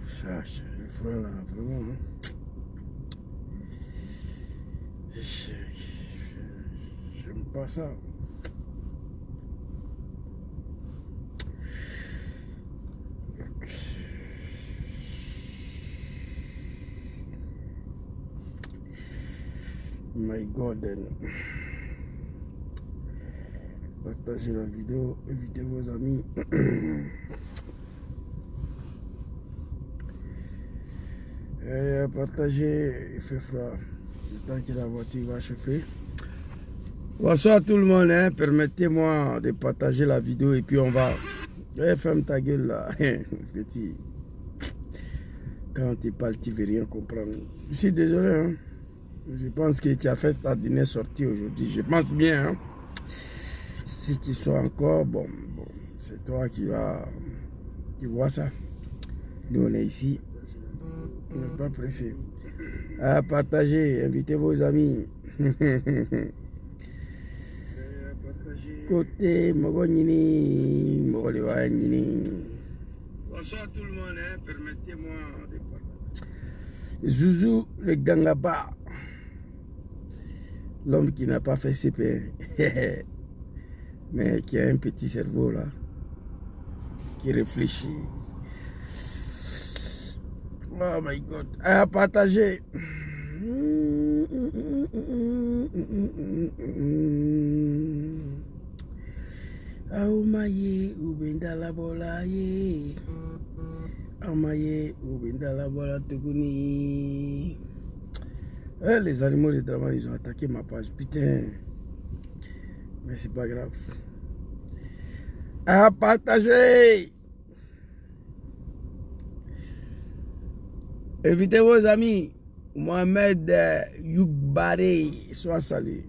Ça, le frère là, vraiment. Hein. J'aime pas ça. My God. Partagez la vidéo, invitez vos amis. Et partagez, il fait froid. Le temps que la voiture va chauffer. Bonsoir tout le monde, hein. Permettez-moi de partager la vidéo et puis on va... ferme ta gueule là, petit. Quand tu parles, tu ne veux rien comprendre. Je suis désolé, hein. Je pense que tu as fait ta dernière sortie aujourd'hui. Je pense bien, hein. Si tu sois encore, bon c'est toi qui vois ça. Nous, on est ici. On n'est pas pressé. À partager, invitez vos amis. Côté Mogonini, Mogoliwanini. Bonsoir tout le monde, hein. Permettez-moi de parler. Zouzou le Gangaba. L'homme qui n'a pas fait CP. Mais qui a un petit cerveau là. Qui réfléchit. Oh my God. À partager. Aumaye ubenda la bola ye. Aumaye ubenda la bola tukuni. Les animaux de drama, ils ont attaqué ma page. Putain. Mais c'est pas grave. À partager. Invitez vos amis. Mohamed Youkbare, soit salué.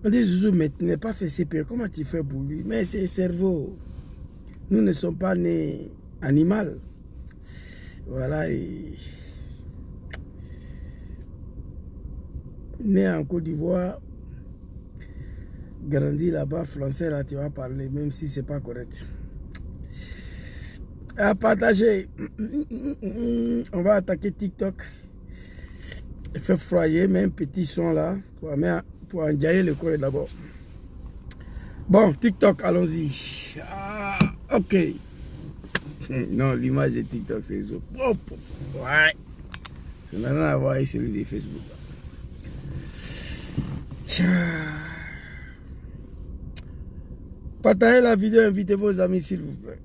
On dit Zouzou, mais tu n'es pas fait CPR. Comment tu fais pour lui? Mais c'est le cerveau. Nous ne sommes pas nés animaux. Voilà. Et... né en Côte d'Ivoire, grandi là-bas, français, là, tu vas parler, même si c'est pas correct. À partager. On va attaquer TikTok. Il fait froyer, mais un petit son là, pour enjailler le corps d'abord. Bon, TikTok, allons-y. Ah, ok. Non, l'image de TikTok, c'est ça. Ouais. Ça n'a rien à voir avec celui de Facebook. Partagez la vidéo, invitez vos amis s'il vous plaît.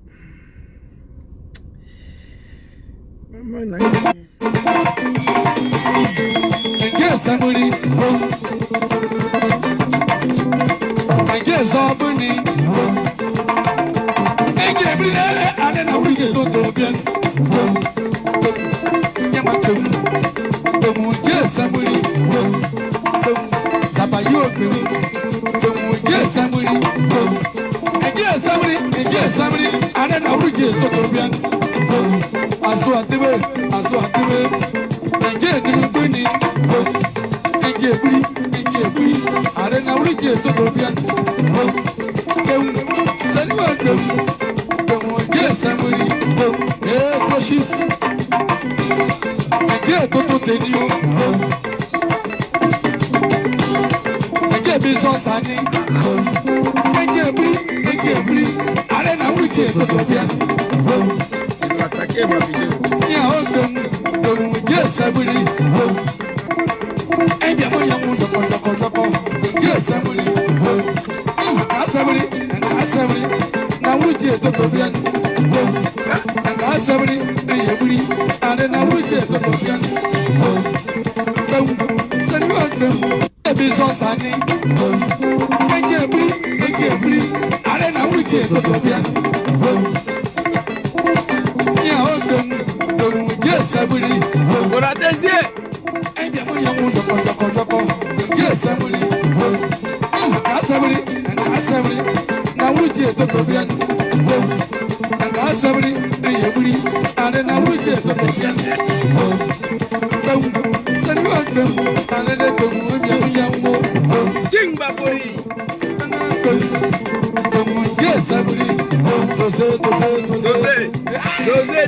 King Babori.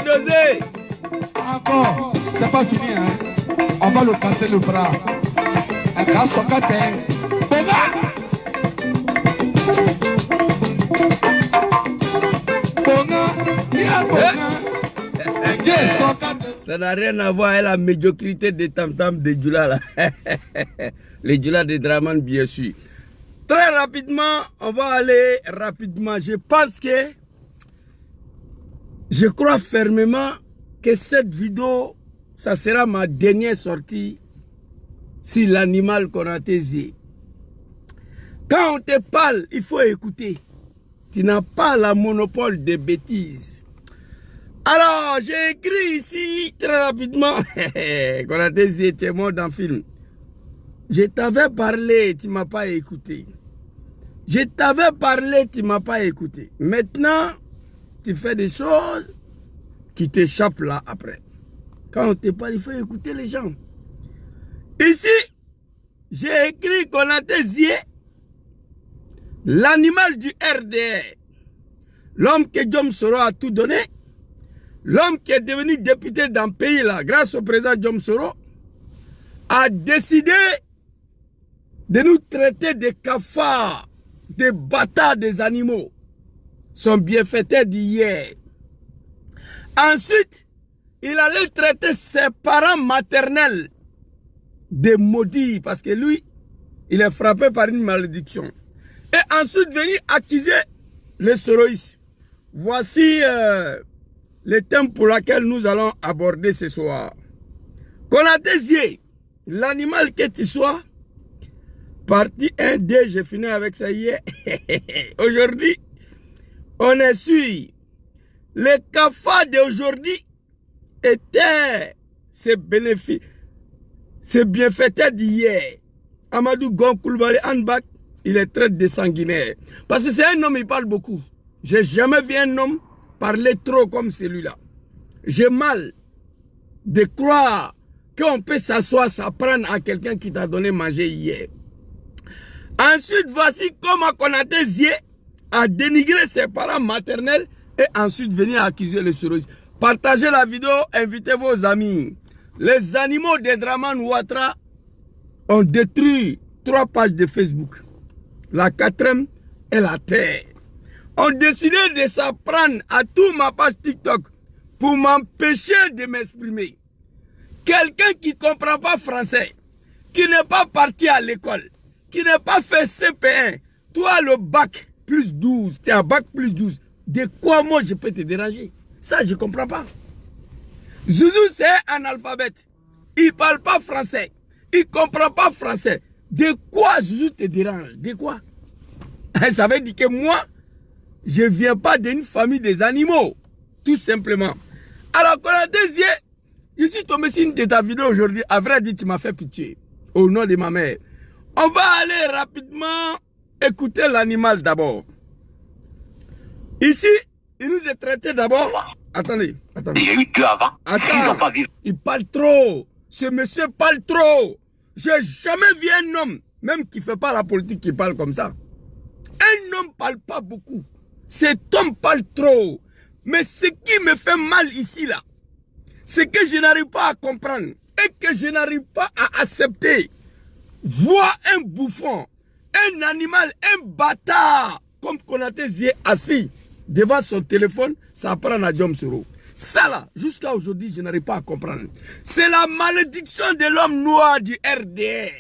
Dosez. Encore, c'est pas fini, hein. On va le casser le bras. Un gars socaté. Ça n'a rien à voir avec la médiocrité des tam-tams de Djoula là. Les Djoula de Draman, bien sûr. Très rapidement, on va aller rapidement. Je pense que, je crois fermement que cette vidéo, ça sera ma dernière sortie sur l'animal Konaté Zé. Quand on te parle, il faut écouter. Tu n'as pas la monopole des bêtises. Alors, j'ai écrit ici très rapidement. Konaté Zé était mort dans le film. Je t'avais parlé, tu ne m'as pas écouté. Je t'avais parlé, tu ne m'as pas écouté. Maintenant, tu fais des choses qui t'échappent là après. Quand on te parle, il faut écouter les gens. Ici, j'ai écrit Konaté Zé, l'animal du RDR. L'homme que Djom Soro a tout donné. L'homme qui est devenu député dans le pays là, grâce au président Djom Soro, a décidé de nous traiter de cafards, de bâtards des animaux. Son bienfaiteur d'hier. Ensuite, il allait traiter ses parents maternels de maudits parce que lui, il est frappé par une malédiction. Et ensuite, venir accuser les soroïstes. Voici le thème pour lequel nous allons aborder ce soir. Konaté Zé, l'animal que tu sois, partie 1D, j'ai fini avec ça hier. Aujourd'hui, on est sûr. Les cafards d'aujourd'hui étaient ses bénéfices, ses bienfaiteurs d'hier. Amadou Gon Coulibaly Hanbak, il est très désanguinaire. Parce que c'est un homme, il parle beaucoup. J'ai jamais vu un homme parler trop comme celui-là. J'ai mal de croire qu'on peut s'asseoir, s'apprendre à quelqu'un qui t'a donné manger hier. Ensuite, voici comment Konaté Zé a dénigré ses parents maternels et ensuite venir accuser les soroïstes. Partagez la vidéo, invitez vos amis. Les animaux de Draman Ouattara ont détruit 3 pages de Facebook. La 4e est la terre. Ont décidé de s'apprendre à toute ma page TikTok pour m'empêcher de m'exprimer. Quelqu'un qui ne comprend pas français, qui n'est pas parti à l'école, qui n'a pas fait CP1, toi le bac plus 12, tu as bac plus 12, de quoi moi je peux te déranger? Ça je ne comprends pas. Zouzou c'est un analphabète, il ne parle pas français, il ne comprend pas français. De quoi Zouzou te dérange? De quoi? Ça veut dire que moi, je ne viens pas d'une famille des animaux, tout simplement. Alors Konaté Zé, je suis tombé sur une de ta vidéo aujourd'hui, à vrai dire tu m'as fait pitié, au nom de ma mère. On va aller rapidement écouter l'animal d'abord. Ici, il nous est traité d'abord. Attendez. J'ai eu 2 avant. Attends, il parle trop. Ce monsieur parle trop. J'ai jamais vu un homme, même qui ne fait pas la politique, qui parle comme ça. Un homme ne parle pas beaucoup. Cet homme parle trop. Mais ce qui me fait mal ici, là, c'est que je n'arrive pas à comprendre et que je n'arrive pas à accepter. Voir un bouffon, un animal, un bâtard, comme Konaté Zé assis devant son téléphone, ça prend à Djom Soro. Ça là, jusqu'à aujourd'hui, je n'arrive pas à comprendre. C'est la malédiction de l'homme noir du RDR.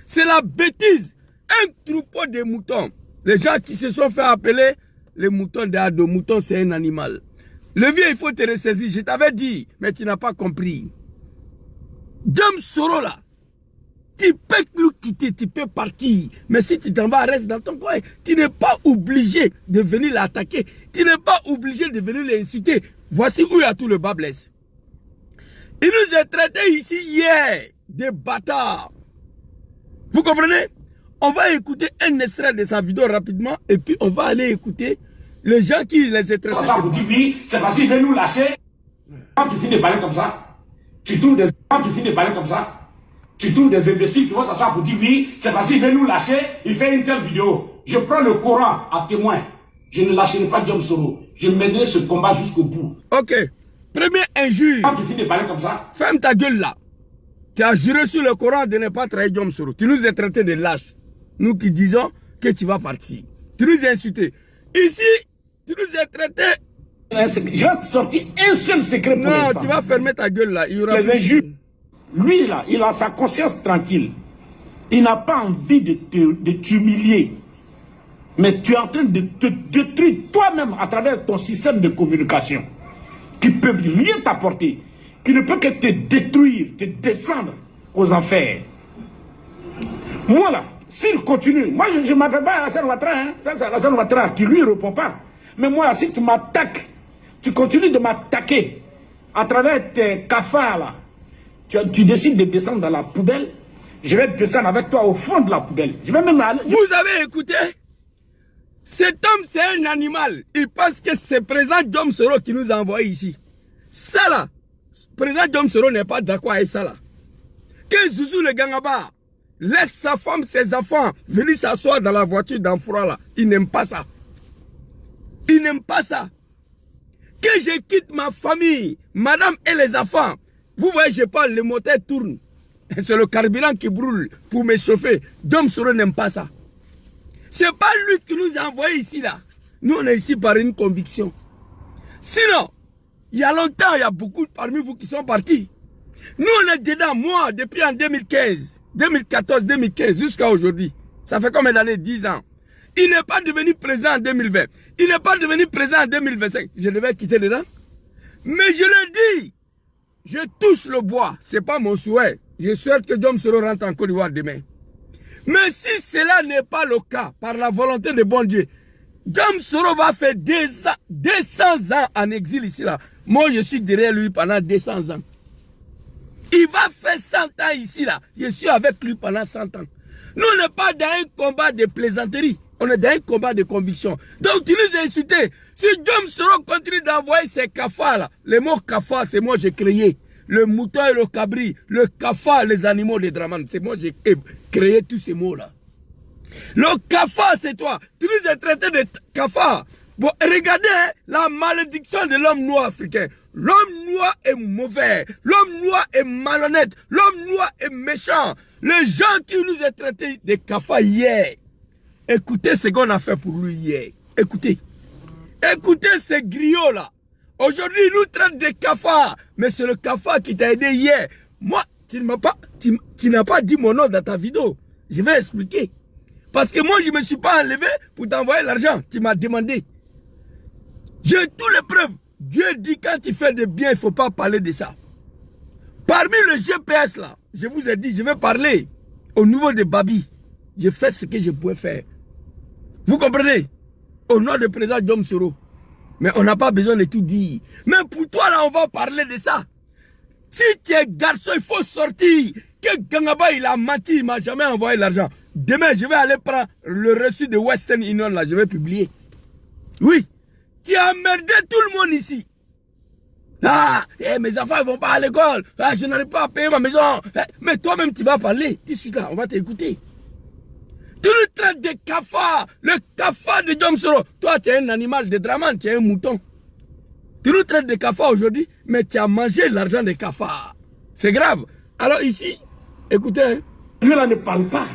C'est la bêtise. Un troupeau de moutons. Les gens qui se sont fait appeler les moutons de Ado. Mouton, c'est un animal. Le vieux, il faut te ressaisir. Je t'avais dit, mais tu n'as pas compris. Djom Soro là, tu peux nous quitter, tu peux partir. Mais si tu t'en vas, reste dans ton coin. Tu n'es pas obligé de venir l'attaquer. Tu n'es pas obligé de venir l'insulter. Voici où il y a tout le bas blesse. Il nous a traités ici hier des bâtards. Vous comprenez? On va écouter un extrait de sa vidéo rapidement et puis on va aller écouter les gens qui les ont traités. Ça vous dit oui, c'est parce qu'il veut nous lâcher. Quand tu finis de parler comme ça, tu trouves des... Quand tu finis de parler comme ça, tu trouves des imbéciles qui vont s'asseoir pour dire oui, c'est parce qu'il veut nous lâcher, il fait une telle vidéo. Je prends le Coran à témoin. je ne lâcherai pas Diom Soro. Je mènerai ce combat jusqu'au bout. Ok. Première injure. Quand tu finis de parler comme ça, ferme ta gueule là. Tu as juré sur le Coran de ne pas trahir Diom Soro. Tu nous as traités de lâches. Nous qui disons que tu vas partir. Tu nous as insultés. Ici, tu nous as traités. Je vais te sortir un seul secret pour non, tu vas fermer ta gueule là. Il y aura les injures. Lui là, il a sa conscience tranquille. Il n'a pas envie de t'humilier. Mais tu es en train de te détruire toi-même à travers ton système de communication. Qui ne peut rien t'apporter. Qui ne peut que te détruire, te descendre aux enfers. Moi là, s'il continue, moi je ne m'appelle pas Alassane Ouattara, hein. C'est Alassane Ouattara qui lui répond pas. Mais moi là, si tu m'attaques, tu continues de m'attaquer à travers tes cafards là. Tu décides de descendre dans la poubelle, je vais descendre avec toi au fond de la poubelle. Je vais même aller... Vous avez écouté? Cet homme, c'est un animal. Il pense que c'est président Diom Soro qui nous a envoyé ici. Ça là, président Diom Soro n'est pas d'accord avec ça là. Que Zouzou le Gangaba laisse sa femme, ses enfants venir s'asseoir dans la voiture dans le froid là. Il n'aime pas ça. Il n'aime pas ça. Que je quitte ma famille, madame et les enfants. Vous voyez, je parle, le moteur tourne. C'est le carburant qui brûle pour me chauffer. Diom Soro n'aime pas ça. C'est pas lui qui nous a envoyés ici là. Nous on est ici par une conviction. Sinon, il y a longtemps, il y a beaucoup parmi vous qui sont partis. Nous on est dedans, moi, depuis en 2015, 2014, 2015, jusqu'à aujourd'hui. Ça fait combien d'années? 10 ans. Il n'est pas devenu président en 2020. Il n'est pas devenu président en 2025. Je devais quitter dedans. Mais je le dis, je touche le bois. Ce n'est pas mon souhait. Je souhaite que Diom Soro rentre en Côte d'Ivoire demain. Mais si cela n'est pas le cas, par la volonté de bon Dieu, Diom Soro va faire 200 ans en exil ici là. Moi je suis derrière lui pendant 200 ans. Il va faire 100 ans ici là. Je suis avec lui pendant 100 ans. Nous on n'est pas dans un combat de plaisanterie. On est dans un combat de conviction. Donc tu nous as insultés. Si Diom Soro continue d'envoyer ces cafards là, les mots cafards c'est moi j'ai créé. Le mouton et le cabri, le cafard, les animaux des Dramane. C'est moi qui ai créé tous ces mots-là. Le cafard, c'est toi. Tu nous as traité de cafard. Bon, regardez hein, la malédiction de l'homme noir africain. L'homme noir est mauvais. L'homme noir est malhonnête. L'homme noir est méchant. Les gens qui nous ont traités de cafards hier. Écoutez ce qu'on a fait pour lui hier. Écoutez. Écoutez ces griots-là. Aujourd'hui, il nous traite de cafard. Mais c'est le cafard qui t'a aidé hier. Moi, tu n'as pas dit mon nom dans ta vidéo. Je vais expliquer. Parce que moi, je ne me suis pas enlevé pour t'envoyer l'argent. Tu m'as demandé. J'ai toutes les preuves. Dieu dit quand tu fais de bien, il ne faut pas parler de ça. Parmi le GPS là, je vous ai dit, je vais parler au niveau de Babi. Je fais ce que je pouvais faire. Vous comprenez? Au nom du président Diom Soro. Mais on n'a pas besoin de tout dire. Mais pour toi, là, on va parler de ça. Si tu es garçon, il faut sortir. Que Gangaba, il a menti, il ne m'a jamais envoyé l'argent. Demain, je vais aller prendre le reçu de Western Union, là, je vais publier. Oui. Tu as emmerdé tout le monde ici. Ah, mes enfants ne vont pas à l'école. Ah, je n'arrive pas à payer ma maison. Mais toi-même, tu vas parler. Tout de suite, là, on va t'écouter. Tu nous traites de cafard, le cafard de Diom Soro. Toi, tu es un animal de Dramane, tu es un mouton. Tu nous traites de cafard aujourd'hui, mais tu as mangé l'argent des cafards. C'est grave. Alors ici, écoutez. Hein. Lui là ne parle pas.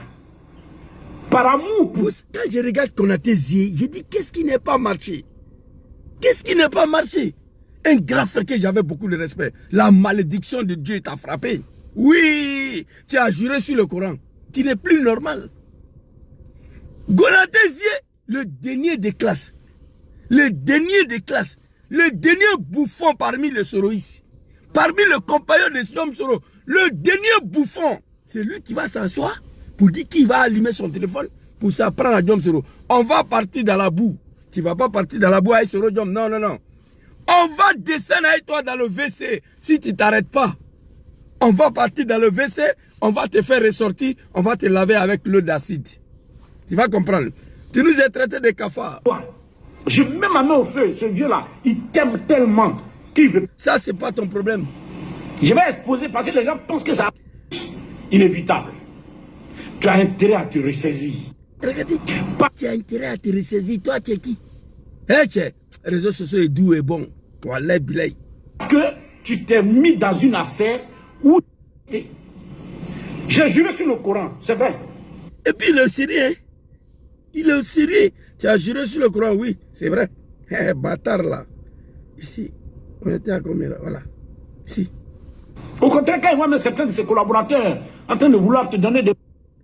Par amour. Quand je regarde Konaté Zie, je dis qu'est-ce qui n'est pas marché? Qu'est-ce qui n'est pas marché? Un grand frère que j'avais beaucoup de respect. La malédiction de Dieu t'a frappé. Oui, tu as juré sur le Coran. Tu n'es plus normal. Konaté Zie, le dernier des classes. Le dernier des classes. Le dernier bouffon parmi les soroïstes. Parmi les compagnons de Diom Soro. Le dernier bouffon. C'est lui qui va s'asseoir pour dire qu'il va allumer son téléphone pour s'apprendre à Diom Soro. On va partir dans la boue. Tu ne vas pas partir dans la boue avec Soro Diom. Non, non, non. On va descendre avec toi dans le WC si tu ne t'arrêtes pas. On va partir dans le WC, on va te faire ressortir, on va te laver avec l'eau d'acide. Tu vas comprendre. Tu nous as traité de cafards. Je mets ma main au feu, ce vieux-là, il t'aime tellement qu'il veut. Ça, c'est pas ton problème. Je vais exposer parce que les gens pensent que ça inévitable. Tu as intérêt à te ressaisir. Regardez, tu as intérêt à te ressaisir. Toi, tu es qui? Les réseaux sociaux est doux et bon. Wallah bilay. Que tu t'es mis dans une affaire où j'ai juré sur le Coran, c'est vrai. Et puis il est sérieux. Il est sérieux. Tu as juré sur le Coran, oui, c'est vrai. Bâtard là. Ici, on était à combien là? Voilà. Ici. Au contraire, quand il voit même certains de ses collaborateurs en train de vouloir te donner des...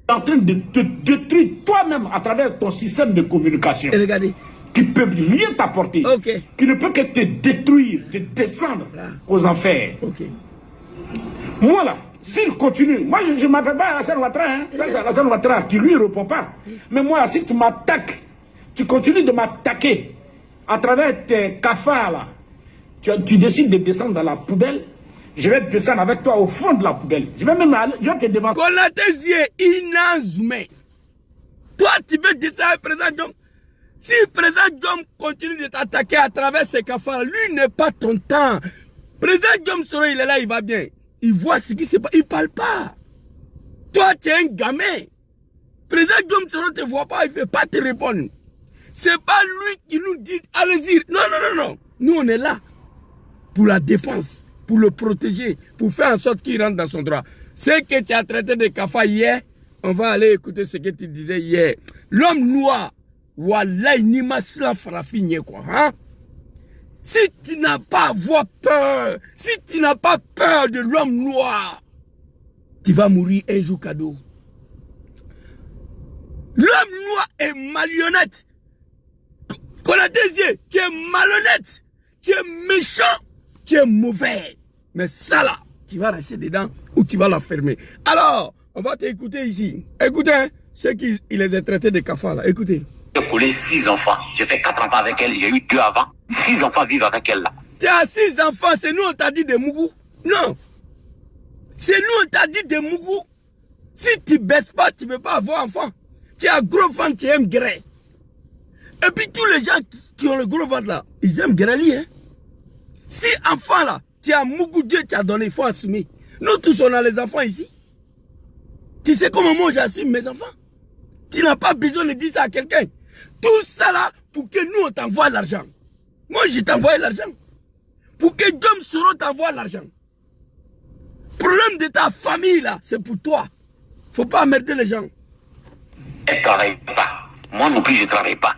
en train de te détruire toi-même à travers ton système de communication. Et regardez. Qui ne peut rien t'apporter. Ok. Qui ne peut que te détruire, te descendre aux enfers. Ok. Moi là, s'il continue, moi je ne m'appelle pas Alassane Ouattara, hein. C'est Alassane Ouattara qui lui ne répond pas. Mais moi, si tu m'attaques, tu continues de m'attaquer à travers tes cafards là, tu décides de descendre dans la poubelle, je vais descendre avec toi au fond de la poubelle. Je vais même aller, je vais te dévancer. Konaté inazumé. Toi, tu veux descendre à présent, donc. Si le président Diom continue de t'attaquer à travers ses cafards, lui n'est pas ton temps. Président Diom Soro, il est là, il va bien. Il voit ce qui se passe, il ne parle pas. Toi, tu es un gamin. Président Diom Soro ne te voit pas, il ne peut pas te répondre. Ce n'est pas lui qui nous dit, allez-y. Non, non, non, non. Nous, on est là pour la défense, pour le protéger, pour faire en sorte qu'il rentre dans son droit. Ce que tu as traité de cafards hier, on va aller écouter ce que tu disais hier. L'homme noir, Wallah, ni masla farafine quoi, hein? Si tu n'as pas à avoir peur, si tu n'as pas peur de l'homme noir, tu vas mourir un jour cadeau. L'homme noir est marionnette. Konaté, tu es malhonnête, tu es méchant, tu es mauvais. Mais ça là, tu vas rester dedans ou tu vas la fermer. Alors, on va t'écouter ici. Écoutez, hein, ceux qui les ont traités de cafards là, écoutez. J'ai collé 6 enfants. J'ai fait 4 enfants avec elle. J'ai eu 2 avant. 6 enfants vivent avec elle là. Tu as 6 enfants, c'est nous on t'a dit de Mougou. Non. C'est nous on t'a dit de Mougou. Si tu ne baisses pas, tu ne peux pas avoir enfant. Tu as gros ventre, tu aimes gré. Et puis tous les gens qui ont le gros ventre là, ils aiment grêler. Hein? Si enfant là, tu as Mougou, Dieu t'a donné, il faut assumer. Nous tous on a les enfants ici. Tu sais comment moi j'assume mes enfants? Tu n'as pas besoin de dire ça à quelqu'un. Tout ça là, pour que nous on t'envoie l'argent. Moi je t'envoie l'argent. Pour que Diom Soro t'envoie l'argent. Problème de ta famille là, c'est pour toi. Faut pas emmerder les gens. Elle ne travaille pas. Moi non plus je ne travaille pas.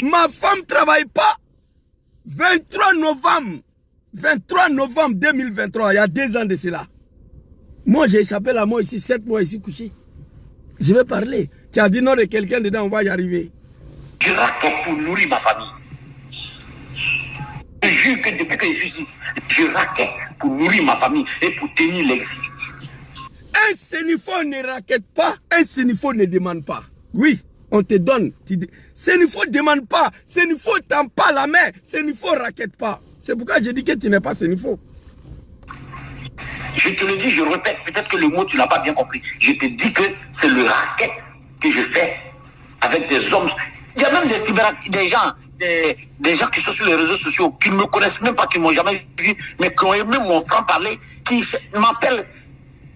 Ma femme ne travaille pas. 23 novembre 2023, il y a 2 ans de cela. Moi j'ai échappé la mort ici, 7 mois ici couché. Je vais parler. Tu as dit non de quelqu'un dedans, on va y arriver. Je raquette pour nourrir ma famille. Je jure que depuis que je suis ici, je raquette pour nourrir ma famille et pour tenir l'exil. Un sénifo ne raquette pas, un sénifo ne demande pas. Oui, on te donne. Sénifo ne demande pas, sénifo ne tend pas la main, sénifo ne raquette pas. C'est pourquoi je dis que tu n'es pas sénifo. Je te le dis, je répète, peut-être que le mot tu n'as pas bien compris. Je te dis que c'est le racket que je fais avec des hommes. Il y a même des gens qui sont sur les réseaux sociaux, qui ne me connaissent même pas, qui ne m'ont jamais vu, mais qui ont aimé mon franc-parler, qui m'appellent.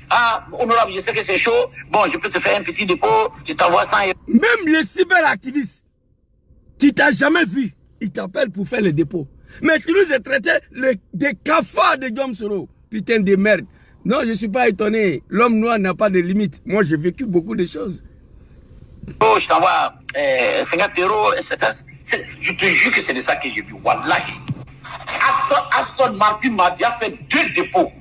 Ah, honorable, je sais que c'est chaud. Bon, je peux te faire un petit dépôt, je t'envoie 100 €. Même les cyberactivistes qui t'ont jamais vu, ils t'appellent pour faire le dépôt. Mais tu nous as traité des cafards de Diom Soro. Putain de merde. Non, je ne suis pas étonné. L'homme noir n'a pas de limite. Moi, j'ai vécu beaucoup de choses. Oh, je t'envoie 50 €, etc. Je te jure que c'est de ça que j'ai vu. Wallahi. Aston Martin m'a déjà fait 2 dépôts.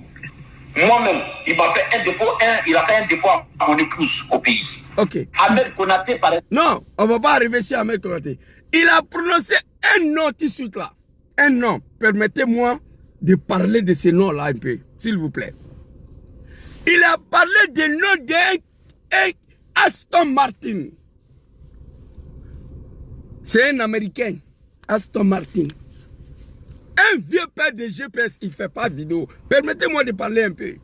Moi-même, il m'a fait un dépôt, il a fait un dépôt à mon épouse au pays. Ok. Ahmed Konaté, par exemple. Non, on ne va pas arriver sur Ahmed Konaté. Il a prononcé un nom tout de suite là. Un nom. Permettez-moi de parler de ce nom-là un peu, s'il vous plaît. Il a parlé du nom d'un Aston Martin. C'est un Américain, Aston Martin. Un vieux père de GPS, il ne fait pas vidéo. Permettez-moi de parler un peu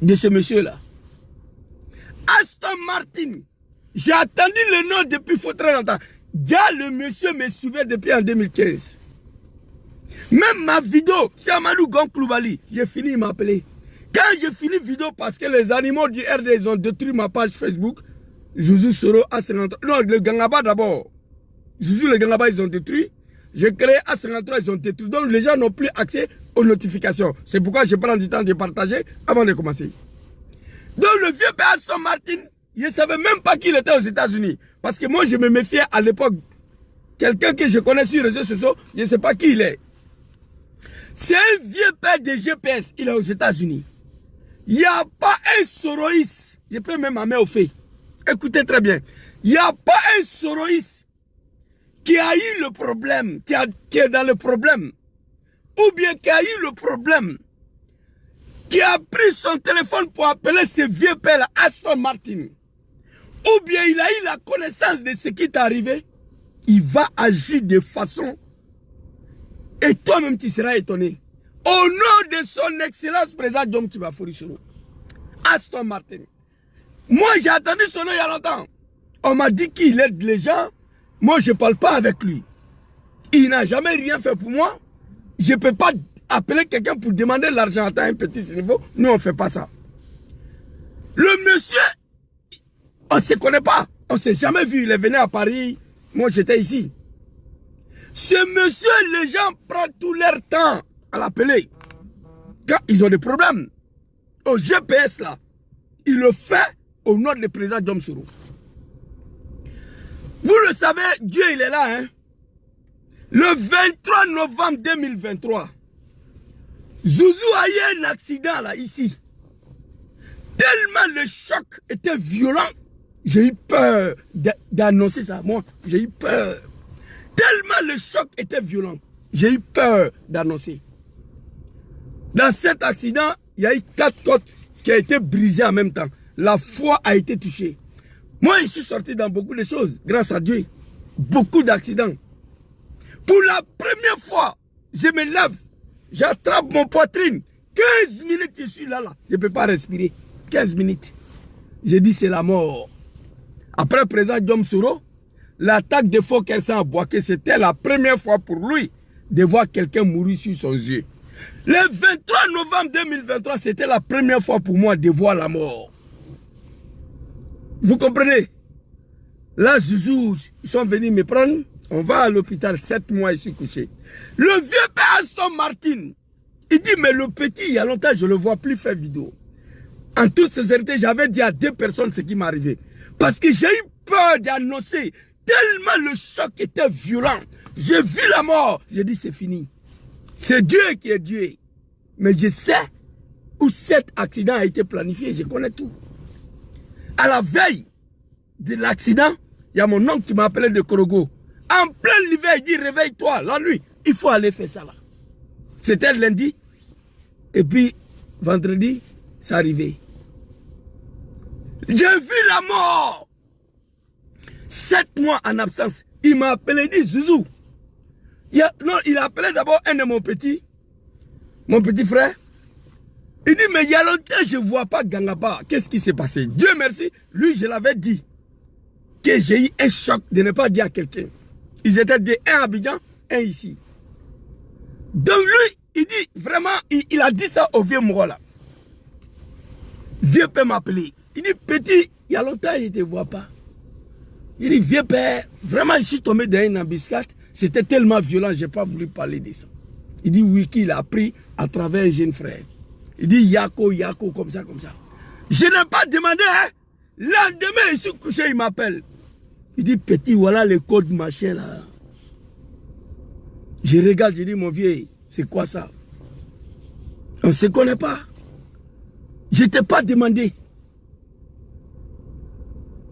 de ce monsieur-là. Aston Martin. J'ai attendu le nom depuis très longtemps. Déjà, le monsieur me suivait depuis en 2015. Même ma vidéo, c'est Amadou Gonkloubali. J'ai fini, il m'a appelé. Quand j'ai fini la vidéo, parce que les animaux du RD ont détruit ma page Facebook, Joujou Soro A53. Non, le Gangaba d'abord. Zouzou, les Gangaba, ils ont détruit. J'ai créé A53, ils ont détruit. Donc les gens n'ont plus accès aux notifications. C'est pourquoi je prends du temps de partager avant de commencer. Donc le vieux père Aston Martin, je ne savais même pas qu'il était aux États-Unis. Parce que moi, je me méfiais à l'époque. Quelqu'un que je connais sur les réseaux sociaux, je ne sais pas qui il est. C'est un vieux père de GPS, il est aux États-Unis. Il n'y a pas un soroïste. Je peux même m'amener au fait. Écoutez très bien. Il n'y a pas un soroïste qui a eu le problème, qui est dans le problème, ou bien qui a eu le problème, qui a pris son téléphone pour appeler ce vieux père Aston Martin, ou bien il a eu la connaissance de ce qui est arrivé, il va agir de façon, et toi-même tu seras étonné. Au nom de son excellence président Djom Kibafori Soro, Aston Martin. Moi j'ai attendu son nom il y a longtemps. On m'a dit qu'il aide les gens. Moi je ne parle pas avec lui. Il n'a jamais rien fait pour moi. Je ne peux pas appeler quelqu'un pour demander l'argent à un petit niveau. Nous on ne fait pas ça. Le monsieur, on ne se connaît pas. On ne s'est jamais vu. Il est venu à Paris. Moi j'étais ici. Ce monsieur, les gens prennent tout leur temps à l'appeler. Quand ils ont des problèmes, au GPS là, il le fait au nom du président Djom Soro. Vous le savez, Dieu il est là. Hein? Le 23 novembre 2023, Zouzou a eu un accident là, ici. Tellement le choc était violent, j'ai eu peur d'annoncer ça. Moi, j'ai eu peur. Tellement le choc était violent, j'ai eu peur d'annoncer. Dans cet accident, il y a eu 4 côtes qui ont été brisées en même temps. La foi a été touchée. Moi, je suis sorti dans beaucoup de choses, grâce à Dieu. Beaucoup d'accidents. Pour la première fois, je me lève, j'attrape mon poitrine. 15 minutes, je suis là. Je ne peux pas respirer. 15 minutes. J'ai dit, c'est la mort. Après le président Djom Soro, l'attaque de faux Kelsan à Boaké, c'était la première fois pour lui de voir quelqu'un mourir sur son yeux. Le 23 novembre 2023, c'était la première fois pour moi de voir la mort. Vous comprenez? Là, Zouzou, ils sont venus me prendre. On va à l'hôpital, 7 mois, je suis couché. Le vieux père Aston Martin, il dit, mais le petit, il y a longtemps, je ne le vois plus faire vidéo. En toute sincérité, j'avais dit à 2 personnes ce qui m'est arrivé. Parce que j'ai eu peur d'annoncer. Tellement le choc était violent. J'ai vu la mort. J'ai dit, c'est fini. C'est Dieu qui est Dieu. Mais je sais où cet accident a été planifié. Je connais tout. À la veille de l'accident, il y a mon oncle qui m'a appelé de Korogo. En plein hiver, il dit, réveille-toi. La nuit, il faut aller faire ça là. C'était lundi. Et puis, vendredi, c'est arrivé. J'ai vu la mort. 7 mois en absence. Il m'a appelé, il dit, Zouzou. Il a appelé d'abord un de mon petit frère. Il dit, mais il y a longtemps, je ne vois pas Gangaba. Qu'est-ce qui s'est passé? Dieu merci, lui, je l'avais dit que j'ai eu un choc de ne pas dire à quelqu'un. Ils étaient deux, un à Abidjan, un ici. Donc lui, il dit, vraiment, il a dit ça au vieux Moro là. Vieux père m'a appelé. Il dit, petit, il y a longtemps, il ne te voit pas. Il dit, vieux père, vraiment, je suis tombé dans une embuscade. C'était tellement violent, je n'ai pas voulu parler de ça. Il dit, oui, qu'il a appris à travers un jeune frère. Il dit, Yako, comme ça, comme ça. Je n'ai pas demandé, hein. Lendemain, je suis couché, il m'appelle. Il dit, petit, voilà le code machin là. Je regarde, je dis, mon vieux, c'est quoi ça? On ne se connaît pas. Je ne t'ai pas demandé.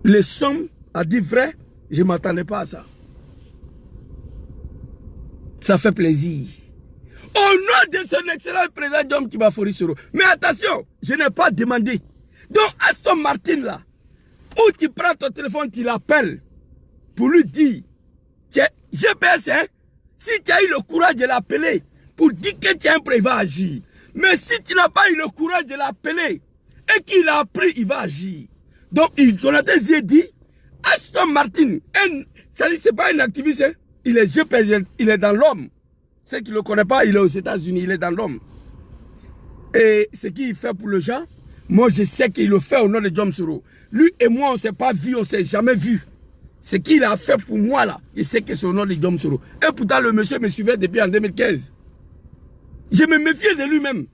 Les sommes, a dit vrai, je ne m'attendais pas à ça. Ça fait plaisir. Au nom de son excellent président Djom Kibafori Soro. Mais attention, je n'ai pas demandé. Donc Aston Martin là, où tu prends ton téléphone, tu l'appelles pour lui dire, GPS, hein, si tu as eu le courage de l'appeler pour dire que tu es un prêt, il va agir. Mais si tu n'as pas eu le courage de l'appeler et qu'il a appris, il va agir. Donc Jonathan Zé dit, Aston Martin, ça dit, c'est pas un activiste, hein, il est GPS, il est dans l'homme. Ceux qui ne le connaissent pas, il est aux États-Unis, il est dans l'homme. Et ce qu'il fait pour le gens, moi je sais qu'il le fait au nom de Djom Soro. Lui et moi, on ne s'est pas vu, on ne s'est jamais vu. Ce qu'il a fait pour moi là, il sait que c'est au nom de Diom Soro. Et pourtant le monsieur me suivait depuis en 2015. Je me méfiais de lui-même.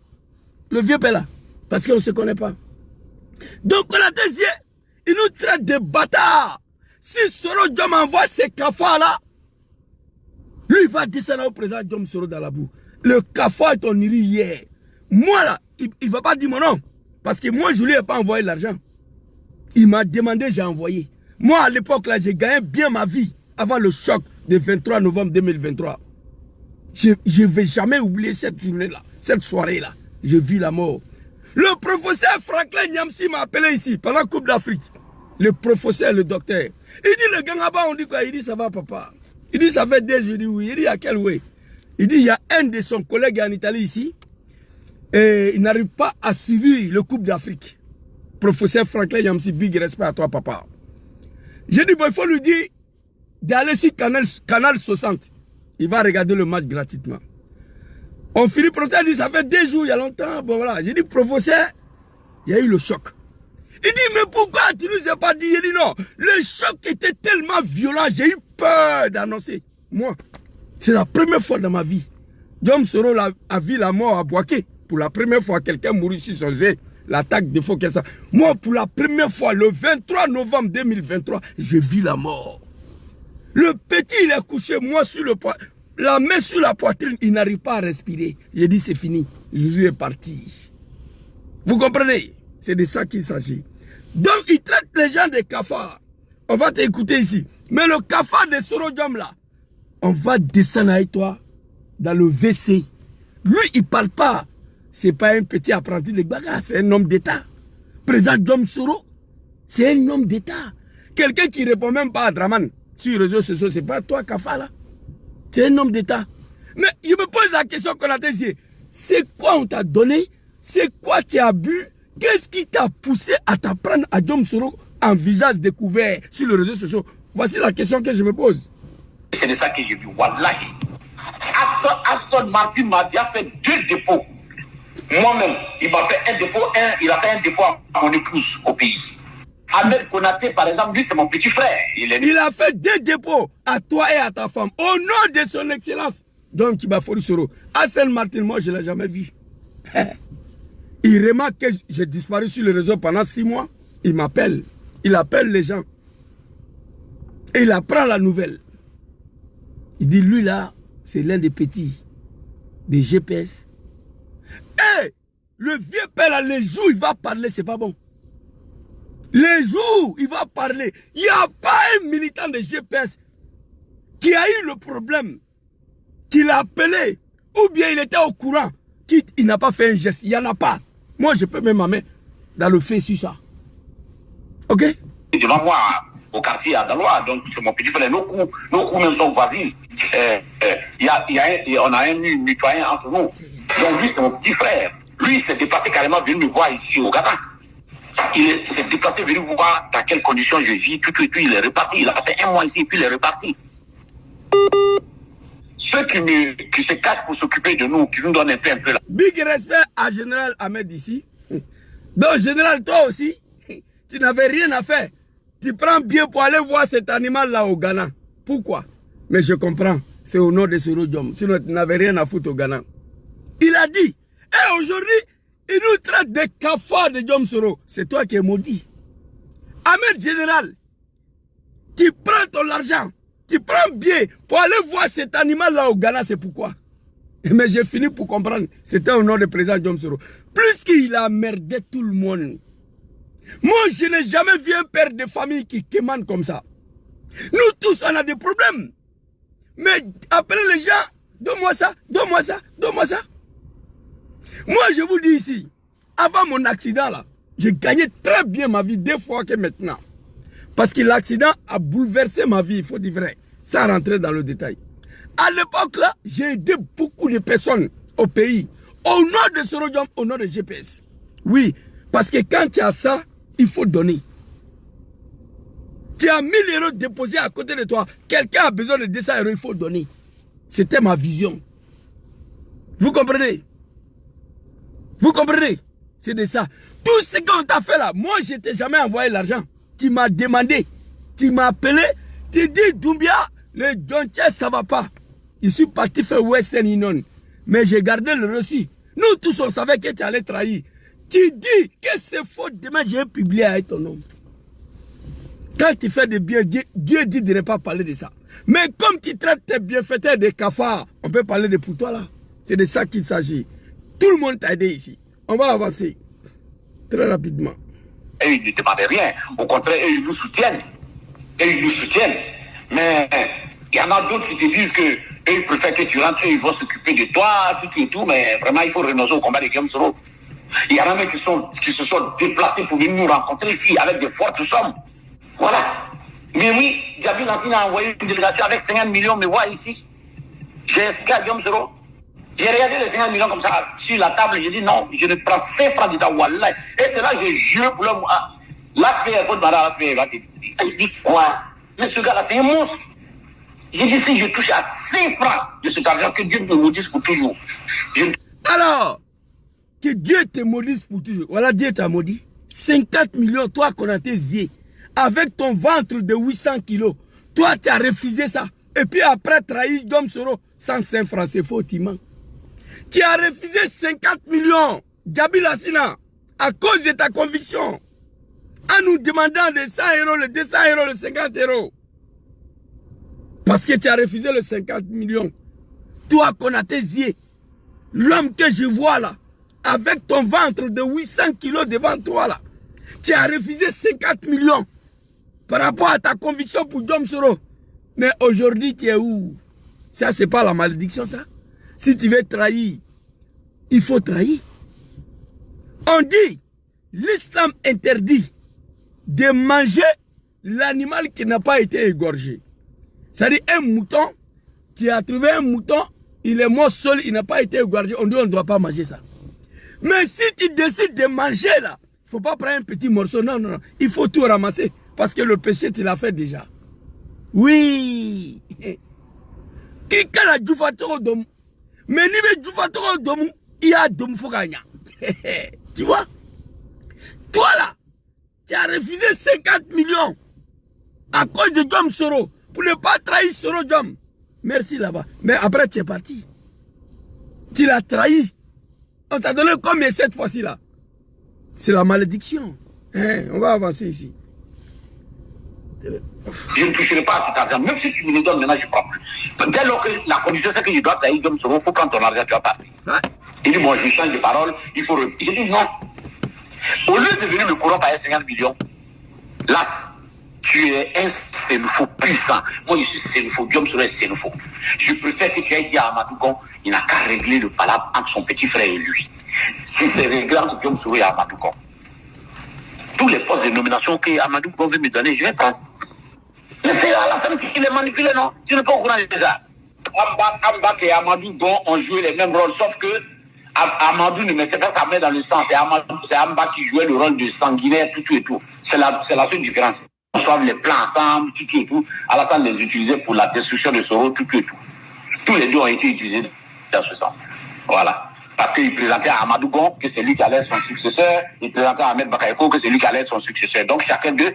Le vieux père là. Parce qu'on ne se connaît pas. Donc on a des yeux. Il nous traite de bâtards. Si Soro Diom envoie ces cafards là, lui il va descendre au président Diom Soro dans la boue. Le cafard est en iri hier. Moi là, il ne va pas dire mon nom. Parce que moi je lui ai pas envoyé l'argent. Il m'a demandé, j'ai envoyé. Moi à l'époque là, j'ai gagné bien ma vie avant le choc du 23 novembre 2023. Je ne vais jamais oublier cette journée là, cette soirée là. J'ai vu la mort. Le professeur Franklin Nyamsi m'a appelé ici pendant la Coupe d'Afrique. Le professeur, le docteur. Il dit le Gangaba, on dit quoi? Il dit ça va papa. Il dit ça fait des jours. Je dis oui. Il dit à quel way? Il dit il y a un de son collègue en Italie ici. Et il n'arrive pas à suivre le Coupe d'Afrique. Professeur Franklin Nyamsi, big respect à toi papa. J'ai dit bon, il faut lui dire d'aller sur canal 60. Il va regarder le match gratuitement. On finit, professeur dit ça fait des jours, il y a longtemps. Bon voilà, j'ai dit professeur, il y a eu le choc. Il dit mais pourquoi tu nous as pas dit? Il dit non, le choc était tellement violent, j'ai eu peur d'annoncer. Moi, c'est la première fois dans ma vie. Diom Soro a vu la mort à Boaké. Pour la première fois, quelqu'un mourit sur son zé. L'attaque de faux ça. Moi, pour la première fois, le 23 novembre 2023, j'ai vu la mort. Le petit, il est couché, moi, sur le poids. La main sur la poitrine, il n'arrive pas à respirer. J'ai dit, c'est fini. Jésus est parti. Vous comprenez? C'est de ça qu'il s'agit. Donc, il traite les gens de cafards. On va t'écouter ici. Mais le cafard de Soro Diom là, on va descendre avec toi dans le WC. Lui, il ne parle pas. Ce n'est pas un petit apprenti de Gbaga, c'est un homme d'État. Président Diom Soro, c'est un homme d'État. Quelqu'un qui ne répond même pas à Draman sur les réseaux sociaux, ce n'est pas toi, Kafa, là. C'est un homme d'État. Mais je me pose la question qu'on a dit, c'est quoi on t'a donné? C'est quoi tu as bu? Qu'est-ce qui t'a poussé à t'apprendre à Diom Soro en visage découvert sur les réseaux sociaux? Voici la question que je me pose. C'est de ça que j'ai vu. Wallahi. Aston Martin m'a déjà fait 2 dépôts. Moi-même, il m'a fait un dépôt, il a fait un dépôt à mon épouse au pays. Ahmed Konaté, par exemple, lui, c'est mon petit frère. Il a fait 2 dépôts à toi et à ta femme, au nom de son excellence. Donc, Kibafori Soro. Aston Martin, moi, je ne l'ai jamais vu. Il remarque que j'ai disparu sur le réseau pendant 6 mois. Il m'appelle. Il appelle les gens. Et il apprend la nouvelle. Il dit, lui là, c'est l'un des petits des GPS. Hey, le vieux père là, les jours il va parler, c'est pas bon. Les jours il va parler, il n'y a pas un militant de GPS qui a eu le problème, qui l'a appelé, ou bien il était au courant, il n'a pas fait un geste, il n'y en a pas. Moi je peux mettre ma main dans le feu sur ça. Ok? Devant moi, au quartier à Daloa, donc c'est mon petit frère, nos coups même sont voisins. On a un mitoyen entre nous. Donc lui c'est mon petit frère. Lui s'est déplacé carrément venu me voir ici au Ghana. Il s'est déplacé venu voir dans quelles conditions je vis, tout, il est reparti. Il a fait 1 mois ici et puis il est reparti. Ceux qui se cachent pour s'occuper de nous, qui nous donnent un peu là. Big respect à Général Ahmed ici. Donc Général, toi aussi, tu n'avais rien à faire. Tu prends bien pour aller voir cet animal là au Ghana. Pourquoi? Mais je comprends. C'est au nom de Soro Diom. Sinon tu n'avais rien à foutre au Ghana. Il a dit, et aujourd'hui, il nous traite de cafards de Diom Soro. C'est toi qui es maudit. Ahmed Général, tu prends ton argent, tu prends bien pour aller voir cet animal-là au Ghana, c'est pourquoi. Mais j'ai fini pour comprendre, c'était au nom du président Diom Soro. Plus qu'il a merdé tout le monde. Moi, je n'ai jamais vu un père de famille qui commande comme ça. Nous tous, on a des problèmes. Mais appelez les gens, donne-moi ça, donne-moi ça, donne-moi ça. Moi, je vous dis ici, avant mon accident là, j'ai gagné très bien ma vie 2 fois que maintenant. Parce que l'accident a bouleversé ma vie, il faut dire vrai, sans rentrer dans le détail. À l'époque là, j'ai aidé beaucoup de personnes au pays, au nom de Soro Diom, au nom de GPS. Oui, parce que quand tu as ça, il faut donner. Tu as 1000 € déposés à côté de toi, quelqu'un a besoin de 200 €, il faut donner. C'était ma vision. Vous comprenez? Vous comprenez? C'est de ça. Tout ce qu'on t'a fait là, moi je t'ai jamais envoyé l'argent. Tu m'as demandé, tu m'as appelé, Tu dis, Doumbia, le Djonche, ça va pas. Je suis parti faire Western Union. Mais j'ai gardé le reçu. Nous tous, on savait que tu allais trahir. Tu dis que c'est faux. Demain, j'ai publié avec ton nom. Quand tu fais des biens, Dieu dit de ne pas parler de ça. Mais comme tu traites tes bienfaiteurs des cafards, on peut parler de pour toi là. C'est de ça qu'il s'agit. Tout le monde t'a aidé ici. On va avancer. Très rapidement. Et ils ne demandent rien. Au contraire, ils nous soutiennent. Et ils nous soutiennent. Mais il y en a d'autres qui te disent que ils préfèrent que tu rentres et ils vont s'occuper de toi, tout et tout. Mais vraiment, il faut renoncer au combat de Guillaume Soro. Il y en a même qui se sont déplacés pour venir nous rencontrer ici avec de fortes sommes. Voilà. Mais oui, Djabi Lansine a envoyé une délégation avec 50 millions, me voit ici. J'ai expliqué à Guillaume Soro. J'ai regardé les 50 millions comme ça sur la table, j'ai dit non, je ne prends 5 francs dedans, wallah. Et c'est là que j'ai juré pour l'homme. L'aspect, il faut demander à l'aspect. Il dit quoi? Mais ce gars-là, c'est un monstre. J'ai dit si je touche à 5 francs de cet argent, que Dieu me maudisse pour toujours. Alors, que Dieu te maudisse pour toujours. Voilà, Dieu t'a maudit. 50 millions, toi, qu'on a tes yeux. Avec ton ventre de 800 kilos. Toi, tu as refusé ça. Et puis après, trahi Guillaume Soro, 105 francs, c'est faux, tu mens. Tu as refusé 50 millions, Djabi Lansine, à cause de ta conviction. En nous demandant les 100 euros, les 200 euros, les 50 euros. Parce que tu as refusé les 50 millions. Toi, qu'on a tes yeux. L'homme que je vois là, avec ton ventre de 800 kilos devant toi là. Tu as refusé 50 millions. Par rapport à ta conviction pour Guillaume Soro. Mais aujourd'hui, tu es où? Ça, c'est pas la malédiction, ça. Si tu veux trahir, il faut trahir. On dit, l'islam interdit de manger l'animal qui n'a pas été égorgé. C'est-à-dire un mouton, tu as trouvé un mouton, il est mort seul, il n'a pas été égorgé, on dit on ne doit pas manger ça. Mais si tu décides de manger là, il ne faut pas prendre un petit morceau, non, non, non, il faut tout ramasser, parce que le péché tu l'as fait déjà. Oui. Qui kala djoufatoro dom. Mais ni me djoufatoro dom, il y a dom foganya. Tu vois? Toi là, tu as refusé 50 millions à cause de Guillaume Soro pour ne pas trahir Soro Diom. Merci là-bas. Mais après tu es parti. Tu l'as trahi. On t'a donné combien cette fois-ci là? C'est la malédiction. Hein? On va avancer ici. Je ne toucherai pas à cet argent. Même si tu me le donnes maintenant, je ne prends plus. Dès lors que la condition c'est que je dois trahir Guillaume Soro, il faut prendre ton argent, tu vas partir. Ouais. Il dit bon, je change de parole, il faut. J'ai dit non. Au lieu de venir me corrompre à 50 millions, là, tu es un Sénoufo puissant. Moi, je suis Sénoufo, Guillaume Soro est Sénoufo. Je préfère que tu ailles dire à Amadou Gon, il n'a qu'à régler le palabre entre son petit frère et lui. Si c'est réglé entre Guillaume Soro et Amadou Gon, tous les postes de nomination que Amadou Gon veut me donner, je vais prendre. Mais c'est là, la qui les manipule, non? Tu n'es pas au courant de ça. Ambak et Amadou Gon ont joué les mêmes rôles, sauf que Amadou ne mettait pas sa main dans le sang. C'est Ambak qui jouait le rôle de sanguinaire, tout et tout. C'est la seule différence. On soit les plans ensemble, tout et tout. Alassane les utilisait pour la destruction de Soro, tout et tout. Tous les deux ont été utilisés dans ce sens. Voilà. Parce qu'il présentait à Amadou Gon que c'est lui qui allait être son successeur. Il présentait à Ahmed Bakayoko que c'est lui qui allait être son successeur. Donc chacun d'eux,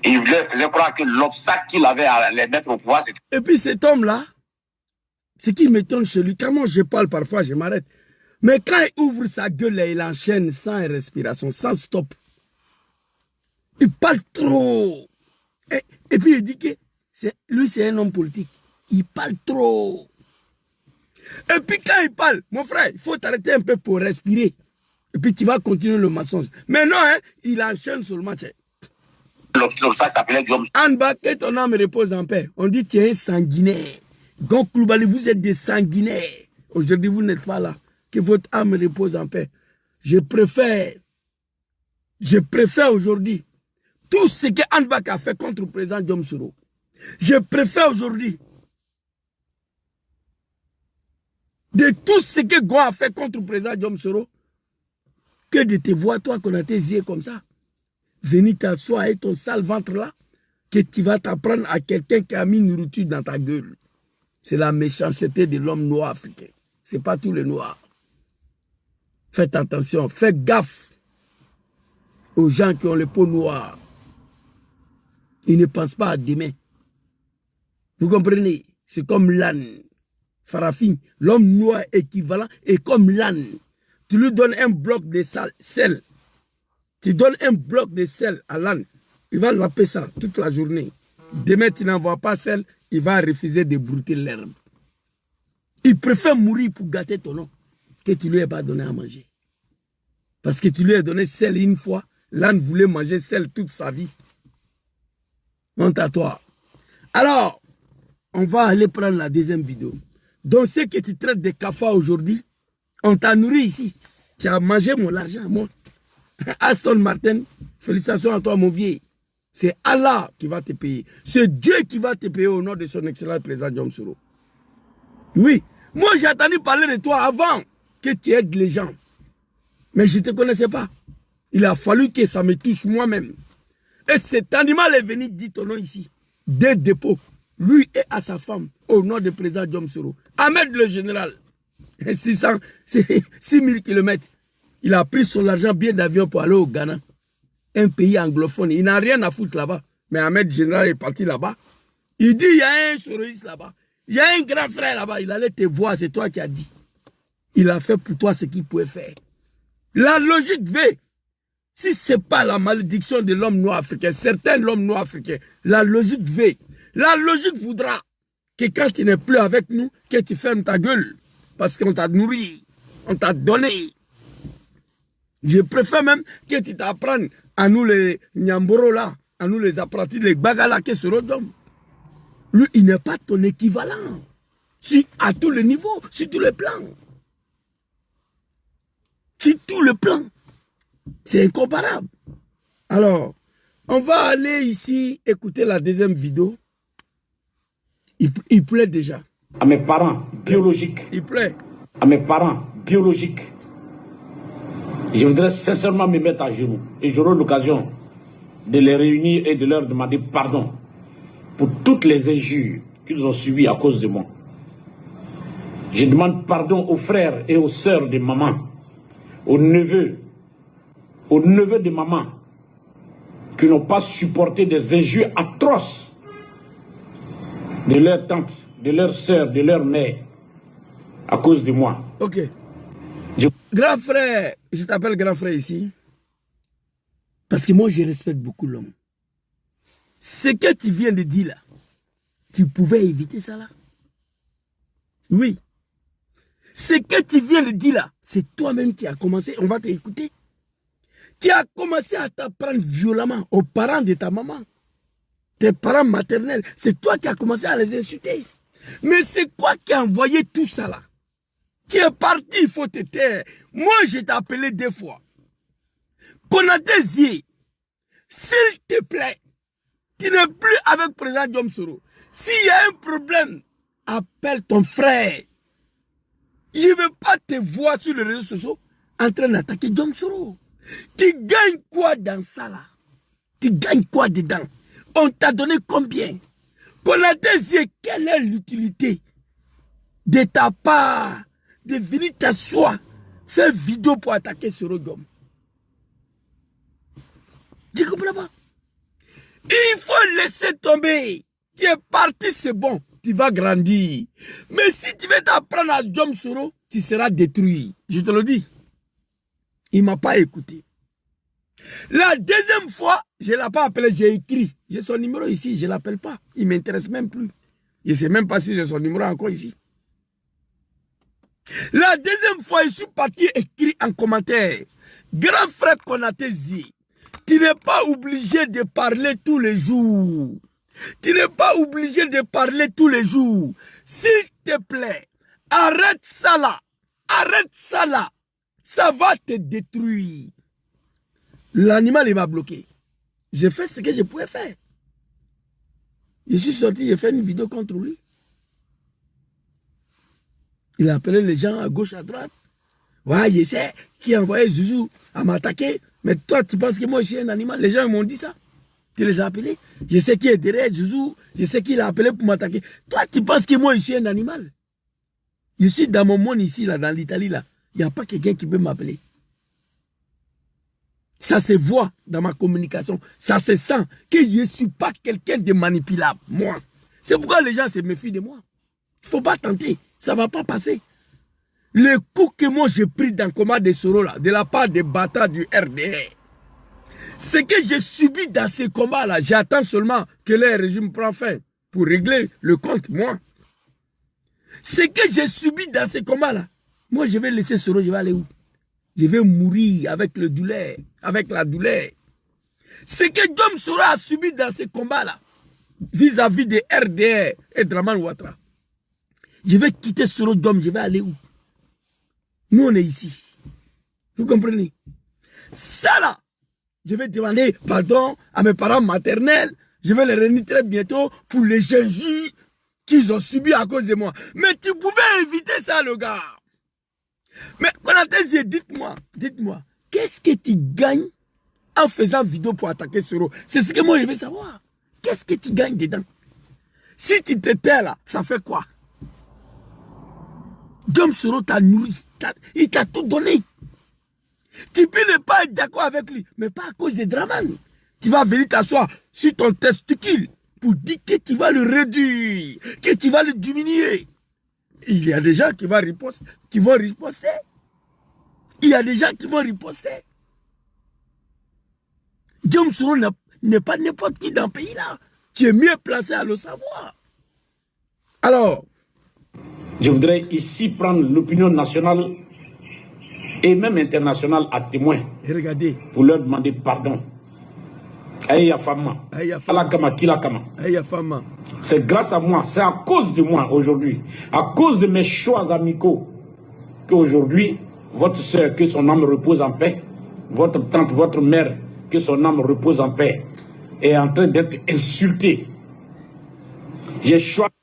il faisait croire que l'obstacle qu'il avait à les mettre au pouvoir, c'était... Et puis cet homme-là, ce qui m'étonne chez lui, quand moi je parle parfois, je m'arrête. Mais quand il ouvre sa gueule, il enchaîne sans respiration, sans stop. Il parle trop. Et puis il dit que lui c'est un homme politique. Il parle trop. Et puis quand il parle, mon frère, il faut t'arrêter un peu pour respirer. Et puis tu vas continuer le mensonge. Mais non, hein, il enchaîne seulement. L'obstacle s'appelait Guillaume. Anba, que ton âme repose en paix. On dit tu es un sanguinaire. Gon Coulibaly, vous êtes des sanguinaires. Aujourd'hui, vous n'êtes pas là. Que votre âme repose en paix. Je préfère aujourd'hui tout ce que Anbak a fait contre le président Guillaume Soro. Je préfère aujourd'hui de tout ce que Gon a fait contre le président Guillaume Soro que de te voir, toi, qu'on a tes yeux comme ça. Venir t'asseoir avec ton sale ventre là, que tu vas t'apprendre à quelqu'un qui a mis une nourriture dans ta gueule. C'est la méchanceté de l'homme noir africain. Ce n'est pas tous les noirs. Faites attention, faites gaffe aux gens qui ont les peaux noires. Ils ne pensent pas à demain. Vous comprenez? C'est comme l'âne. Farafin, l'homme noir équivalent est comme l'âne. Tu lui donnes un bloc de sel. Tu donnes un bloc de sel à l'âne. Il va laper ça toute la journée. Demain, tu n'envoies pas sel, il va refuser de brouter l'herbe. Il préfère mourir pour gâter ton nom que tu lui aies pas donné à manger. Parce que tu lui as donné sel une fois, l'âne voulait manger sel toute sa vie. Honte à toi. Alors, on va aller prendre la deuxième vidéo. Donc, ce que tu traites de cafards aujourd'hui, on t'a nourri ici. Tu as mangé mon argent, moi. Aston Martin, félicitations à toi, mon vieil. C'est Allah qui va te payer. C'est Dieu qui va te payer au nom de son excellent président Diom Soro. Oui, moi j'ai entendu parler de toi avant que tu aides les gens. Mais je ne te connaissais pas. Il a fallu que ça me touche moi-même. Et cet animal est venu dire ton nom ici. Des dépôts. Lui et à sa femme, au nom du président Diom Soro. Ahmed le général, 6 000 km. Il a pris son argent bien d'avion pour aller au Ghana. Un pays anglophone. Il n'a rien à foutre là-bas. Mais Ahmed le général est parti là-bas. Il dit, il y a un soroïste là-bas. Il y a un grand frère là-bas. Il allait te voir, c'est toi qui as dit. Il a fait pour toi ce qu'il pouvait faire. La logique veut, si ce n'est pas la malédiction de l'homme noir africain, certains l'homme noir africain, la logique veut. La logique voudra que quand tu n'es plus avec nous, que tu fermes ta gueule. Parce qu'on t'a nourri, on t'a donné. Je préfère même que tu t'apprennes à nous les Nyamboro là, à nous les apprentis, les Bagala qui se redonnent. Lui, il n'est pas ton équivalent. À tous les niveaux, sur tous les plans. Sur tous les plans. C'est incomparable. Alors, on va aller ici écouter la deuxième vidéo. Il plaît déjà. À mes parents biologiques. Il plaît. À mes parents biologiques. Je voudrais sincèrement me mettre à genoux. Et j'aurai l'occasion de les réunir et de leur demander pardon pour toutes les injures qu'ils ont subies à cause de moi. Je demande pardon aux frères et aux sœurs de maman, aux neveux de maman, qui n'ont pas supporté des injures atroces de leur tante, de leur sœur, de leur mère, à cause de moi. Ok. Grand frère, je t'appelle grand frère ici, parce que moi je respecte beaucoup l'homme. Ce que tu viens de dire là, tu pouvais éviter ça là? Oui. Ce que tu viens de dire là, c'est toi-même qui as commencé, on va t'écouter. Tu as commencé à t'apprendre violemment aux parents de ta maman. Tes parents maternels, c'est toi qui as commencé à les insulter. Mais c'est quoi qui a envoyé tout ça là? Tu es parti, il faut te taire. Moi, je t'ai appelé 2 fois. Konaté Zie, s'il te plaît, tu n'es plus avec le président Diom Soro. S'il y a un problème, appelle ton frère. Je ne veux pas te voir sur les réseaux sociaux en train d'attaquer Diom Soro. Tu gagnes quoi dans ça là? Tu gagnes quoi dedans? On t'a donné combien? Konaté Zie, quelle est l'utilité de ta part de venir t'asseoir, faire vidéo pour attaquer Soro Diom? Je ne comprends pas. Il faut laisser tomber. Tu es parti, c'est bon. Tu vas grandir. Mais si tu veux t'apprendre à Diom Soro, tu seras détruit. Je te le dis. Il ne m'a pas écouté. La deuxième fois, je ne l'ai pas appelé, j'ai écrit. J'ai son numéro ici, je ne l'appelle pas. Il ne m'intéresse même plus. Je ne sais même pas si j'ai son numéro encore ici. La deuxième fois, je suis parti écrire en commentaire. Grand frère Konaté Zie, tu n'es pas obligé de parler tous les jours. Tu n'es pas obligé de parler tous les jours. S'il te plaît, arrête ça là. Arrête ça là. Ça va te détruire. L'animal, il m'a bloqué. J'ai fait ce que je pouvais faire. Je suis sorti, j'ai fait une vidéo contre lui. Il a appelé les gens à gauche, à droite. Ouais, je sais qui a envoyé Zouzou à m'attaquer. Mais toi, tu penses que moi, je suis un animal? Les gens m'ont dit ça. Tu les as appelés. Je sais qui est derrière Zouzou. Je sais qui l'a appelé pour m'attaquer. Toi, tu penses que moi, je suis un animal? Je suis dans mon monde ici, là, dans l'Italie, là. Il n'y a pas quelqu'un qui peut m'appeler. Ça se voit dans ma communication. Ça se sent que je ne suis pas quelqu'un de manipulable. Moi. C'est pourquoi les gens se méfient de moi. Il ne faut pas tenter. Ça ne va pas passer. Le coup que moi j'ai pris dans le combat de Soro, là, de la part des bâtards du RDR, ce que j'ai subi dans ces combats-là, j'attends seulement que le régime prenne fin pour régler le compte, moi. Ce que j'ai subi dans ces combats-là, moi je vais laisser Soro, je vais aller où? Je vais mourir avec le douleur, avec la douleur. Ce que Dom Soro a subi dans ces combats-là, vis-à-vis des RDR et Dramane Ouattara, je vais quitter Soro Dom, je vais aller où? Nous on est ici. Vous comprenez? Ça là, je vais demander pardon à mes parents maternels, je vais les réunir très bientôt pour les injures qu'ils ont subi à cause de moi. Mais tu pouvais éviter ça, le gars. Mais Konaté, dites-moi, qu'est-ce que tu gagnes en faisant vidéo pour attaquer Soro? C'est ce que moi je veux savoir. Qu'est-ce que tu gagnes dedans? Si tu te tais là, ça fait quoi? Dom Soro t'a nourri, il t'a tout donné. Tu peux ne pas être d'accord avec lui, mais pas à cause de Dramane. Tu vas venir t'asseoir sur ton testicule pour dire que tu vas le réduire, que tu vas le diminuer. Il y a des gens qui vont riposter. Il y a des gens qui vont riposter. Dom Soro n'est pas n'importe qui dans le pays là. Tu es mieux placé à le savoir. Alors, je voudrais ici prendre l'opinion nationale et même internationale à témoin. Et regardez. Pour leur demander pardon. C'est grâce à moi, c'est à cause de moi aujourd'hui, à cause de mes choix amicaux, qu'aujourd'hui, votre soeur, que son âme repose en paix, votre tante, votre mère, que son âme repose en paix, est en train d'être insultée. J'ai choisi.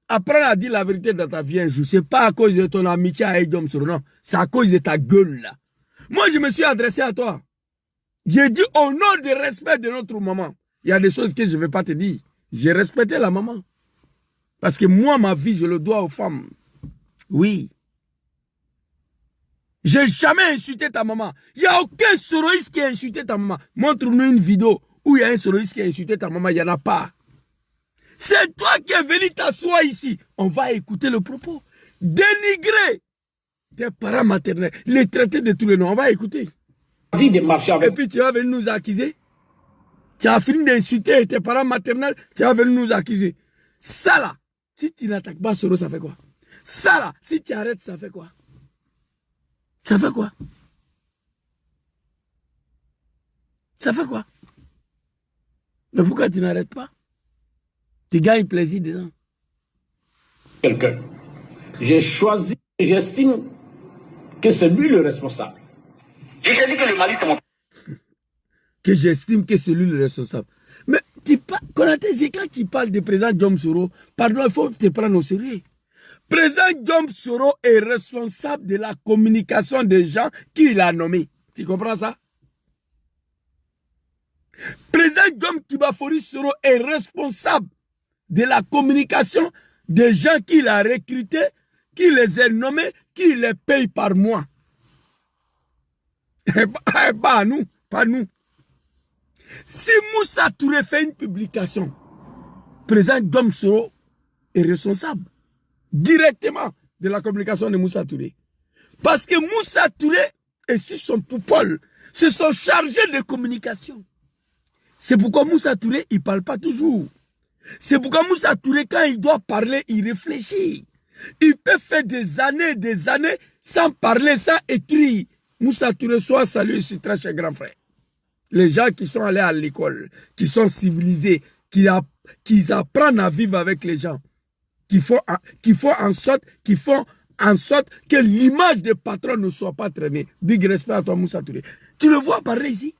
Apprends à dire la vérité dans ta vie un jour. C'est pas à cause de ton amitié avec Dom Soro, non. C'est à cause de ta gueule là. Moi, je me suis adressé à toi. J'ai dit au nom du respect de notre maman. Il y a des choses que je ne vais pas te dire. J'ai respecté la maman. Parce que moi, ma vie, je le dois aux femmes. Oui. J'ai jamais insulté ta maman. Il n'y a aucun soroïste qui a insulté ta maman. Montre-nous une vidéo où il y a un soroïste qui a insulté ta maman. Il n'y en a pas. C'est toi qui es venu t'asseoir ici. On va écouter le propos. Dénigrer tes parents maternels. Les traiter de tous les noms. On va écouter. Et puis tu vas venir nous accuser. Tu as fini d'insulter tes parents maternels. Tu vas venir nous accuser. Ça là, si tu n'attaques pas Soro, ça fait quoi? Ça là, si tu arrêtes, ça fait quoi? Ça fait quoi? Ça fait quoi? Mais pourquoi tu n'arrêtes pas? Tu gagnes plaisir dedans. Quelqu'un. J'ai choisi, j'estime que c'est lui le responsable. Je t'ai dit que le Mali, c'est mon... Que j'estime que c'est lui le responsable. Mais Konaté, c'est quand tu parles du président Dom Soro, pardon, il faut te prendre au sérieux. Président Dom Soro est responsable de la communication des gens qu'il a nommés. Tu comprends ça? Président Dom Kibafori Soro est responsable de la communication des gens qu'il a recrutés, qui les a nommés, qui les paye par mois. Pas nous, pas nous. Si Moussa Touré fait une publication, président Dom Soro est responsable directement de la communication de Moussa Touré. Parce que Moussa Touré et sur son poupole se sont chargés de communication. C'est pourquoi Moussa Touré, il ne parle pas toujours. C'est pourquoi Moussa Touré, quand il doit parler, il réfléchit. Il peut faire des années sans parler, sans écrire. Moussa Touré soit salué sur très cher grand frère. Les gens qui sont allés à l'école, qui sont civilisés, qui apprennent à vivre avec les gens, qui font en sorte que l'image des patrons ne soit pas traînée. Big respect à toi, Moussa Touré. Tu le vois parler ici?